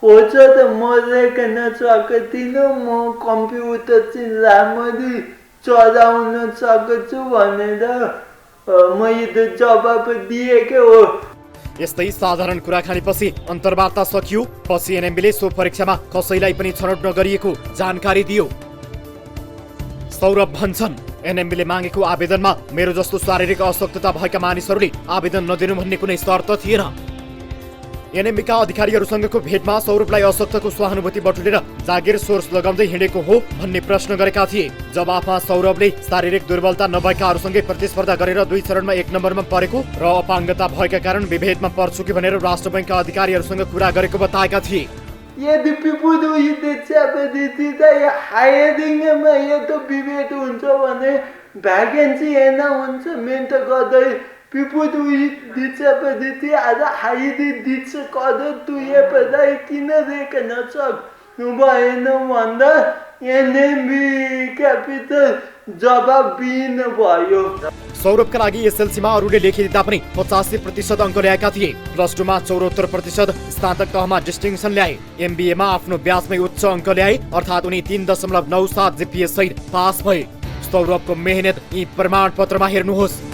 होस् त म लेख्न सक्दिनँ, म कम्प्युटर चाहिँ राम्ररी चलाउन सक्छु भनेर मैले त जवाब दिएकै हो।
यस्तै साधारण कुराकानीपछि अन्तर्वार्ता सकियो। पछि NMBले सो परीक्षामा कसैलाई पनि छनौट नगरिएको जानकारी दियो। सौरभ भन्छन्, NMBले मागेको आवेदनमा मेरो जस्तो शारीरिक अशक्तता भएका मानिसहरूले आवेदन नदिनु भन्ने कुनै शर्त थिएन। NMBका अधिकारीहरूसँगको भेटमा सौरभलाई अशक्तको सहानुभूति बटुलेर जागिर सोर्स लगाउँदै हिँडेको हो भन्ने प्रश्न गरेका थिए। जवाफमा सौरभले शारीरिक दुर्बलता नभएकाहरूसँगै प्रतिस्पर्धा गरेर 2 चरणमा 1 नम्बरमा परेको र अपाङ्गता भएका कारण विभेदमा पर्छु कि भनेर राष्ट्र बैङ्कका अधिकारीहरूसँग कुरा गरेको बताएका थिए।
यदि पिपुल हायरिङमा यस्तो विभेद हुन्छ भने भ्याकेन्सी हेर्न हुन्छ, मेन त गर्दै Piputu disability ada haidi ditsekada tuye pada ikina reka nasak nubaina wanda NMB capital जवाब बिन भयो।
सौरभका लागि एसएलसीमा अरूले लेखिदिँदा पनि 85% अङ्क ल्याएका थिए। प्लस 2मा 74%, स्नातक तहमा डिस्टिङसन ल्याए। एमबिएमा आफ्नो ब्याचमै उच्च अङ्क ल्याए, अर्थात् उनी 3.97 जीपीए सहित पास भए। सौरभको मेहनत यी प्रमाणपत्रमा हेर्नुहोस्।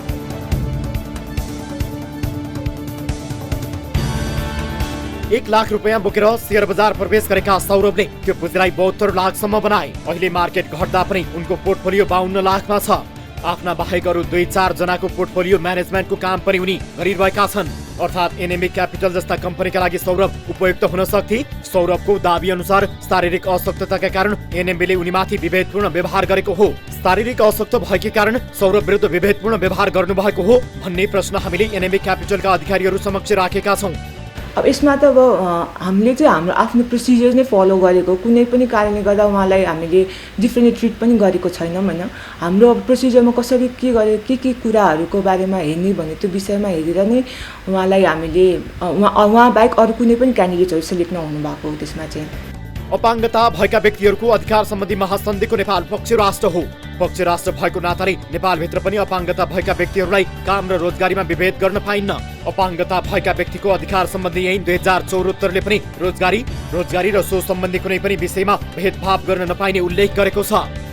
₹1,00,000 बोकेर शेयर बजार प्रवेश गरेका सौरभले त्यो पुँजीलाई 72 लाखसम्म बनाए। अहिले मार्केट घट्दा पनि उनको पोर्टफोलियो 52 लाखमा छ। आफ्ना बाहेक अरू 2-4 जनाको पोर्टफोलियो म्यानेजमेन्टको काम पनि उनी गरिरहेका छन्। अर्थात् एनएमबी क्यापिटल जस्ता कम्पनीका लागि सौरभ उपयुक्त हुन सक्थे। सौरभको दाबी अनुसार शारीरिक अशक्तताका कारण एनएमबीले उनीमाथि विभेदपूर्ण व्यवहार गरेको हो। शारीरिक अशक्त भएकै कारण सौरभ विरुद्ध विभेदपूर्ण व्यवहार गर्नुभएको हो भन्ने प्रश्न हामीले एनएमबी क्यापिटलका अधिकारीहरू समक्ष राखेका छौँ।
अब यसमा त अब हामीले चाहिँ हाम्रो आफ्नो प्रोसिजर नै फलो गरेको, कुनै पनि कारणले गर्दा उहाँलाई हामीले डिफ्रेन्टली ट्रिट पनि गरेको छैनौँ होइन। हाम्रो प्रोसिजरमा कसरी के गरे के कुराहरूको बारेमा हेर्ने भन्ने त्यो विषयमा हेरेर नै उहाँलाई हामीले उहाँ बाहेक अरू कुनै पनि क्यान्डिडेटहरू सेलेक्ट नहुनु भएको हो। त्यसमा चाहिँ
अपाङ्गता भएका व्यक्तिहरूको अधिकार सम्बन्धी महासन्धिको नेपाल पक्ष राष्ट्र हो। पक्ष राष्ट्र भएको नाताले नेपालभित्र पनि अपाङ्गता भएका व्यक्तिहरूलाई काम र रोजगारीमा विभेद गर्न पाइन्न। अपाङ्गता भएका व्यक्तिको अधिकार सम्बन्धी ऐन 2074ले पनि रोजगारी र सो सम्बन्धी कुनै पनि विषयमा भेदभाव गर्न नपाइने उल्लेख गरेको छ।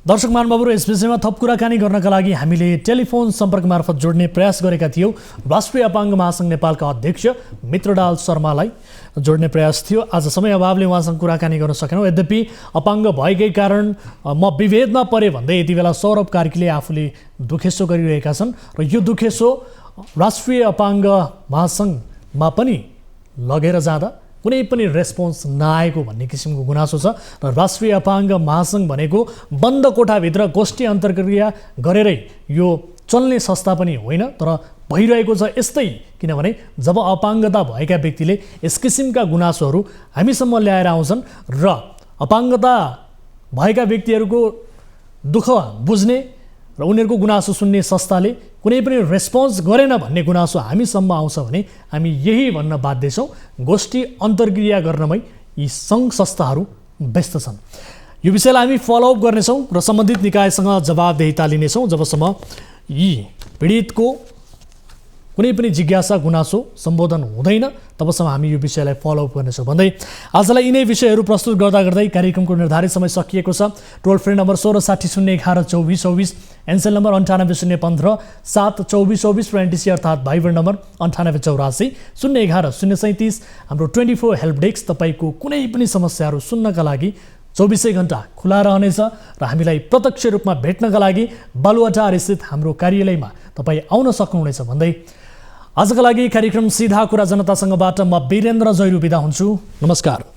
दर्शक महानुभावहरू, यस विषयमा थप कुराकानी गर्नका लागि हामीले टेलिफोन सम्पर्क मार्फत जोड्ने प्रयास गरेका थियौँ। राष्ट्रिय अपाङ्ग महासङ्घ नेपालका अध्यक्ष मित्रडाल शर्मालाई जोड्ने प्रयास थियो। आज समय अभावले उहाँसँग कुराकानी गर्न सकेनौँ। यद्यपि अपाङ्ग भएकै कारण म विभेदमा परे भन्दै यति बेला सौरभ कार्कीले आफूले दुखेसो गरिरहेका छन् र यो दुखेसो राष्ट्रिय अपाङ्ग महासङ्घमा पनि लगेर जाँदा कुनै पनि रेस्पोन्स नआएको भन्ने किसिमको गुनासो छ र राष्ट्रिय अपाङ्ग महासङ्घ भनेको बन्द कोठाभित्र गोष्ठी अन्तर्क्रिया गरेरै यो चल्ने संस्था पनि होइन, तर भइरहेको छ यस्तै। किनभने जब अपाङ्गता भएका व्यक्तिले यस किसिमका गुनासोहरू हामीसम्म ल्याएर आउँछन् र अपाङ्गता भएका व्यक्तिहरूको दुःख बुझ्ने र उनीहरूको गुनासो सुन्ने संस्थाले कुनै पनि रेस्पोन्स गरेन भन्ने गुनासो हामीसम्म आउँछ भने हामी यही भन्न बाध्य छौँ, गोष्ठी अन्तर्क्रिया गर्नमै यी सङ्घ संस्थाहरू व्यस्त छन्। यो विषयलाई हामी फलोअप गर्नेछौँ र सम्बन्धित निकायसँग जवाबदेहिता लिनेछौँ जबसम्म यी पीडितको कुनै पनि जिज्ञासा गुनासो सम्बोधन हुँदैन तबसम्म हामी यो विषयलाई फलोअप गर्नेछौँ भन्दै आजलाई यिनै विषयहरू प्रस्तुत गर्दा गर्दै कार्यक्रमको निर्धारित समय सकिएको छ। टोल फ्री नम्बर 1660 11 24 24, एनसेल नम्बर 98 015 7 24 24 र एनटिसी अर्थात् भाइबर नम्बर 98 84 011 037। हाम्रो 24 हेल्प डेस्क तपाईँको कुनै पनि समस्याहरू सुन्नका लागि 24 घण्टा खुला रहनेछ र हामीलाई प्रत्यक्ष रूपमा भेट्नका लागि बालुवाटार स्थित हाम्रो कार्यालयमा तपाईँ आउन सक्नुहुनेछ भन्दै आजका लागि कार्यक्रम सीधा कुरा जनतासँगबाट म वीरेन्द्र जैरू बिदा हुन्छु। नमस्कार।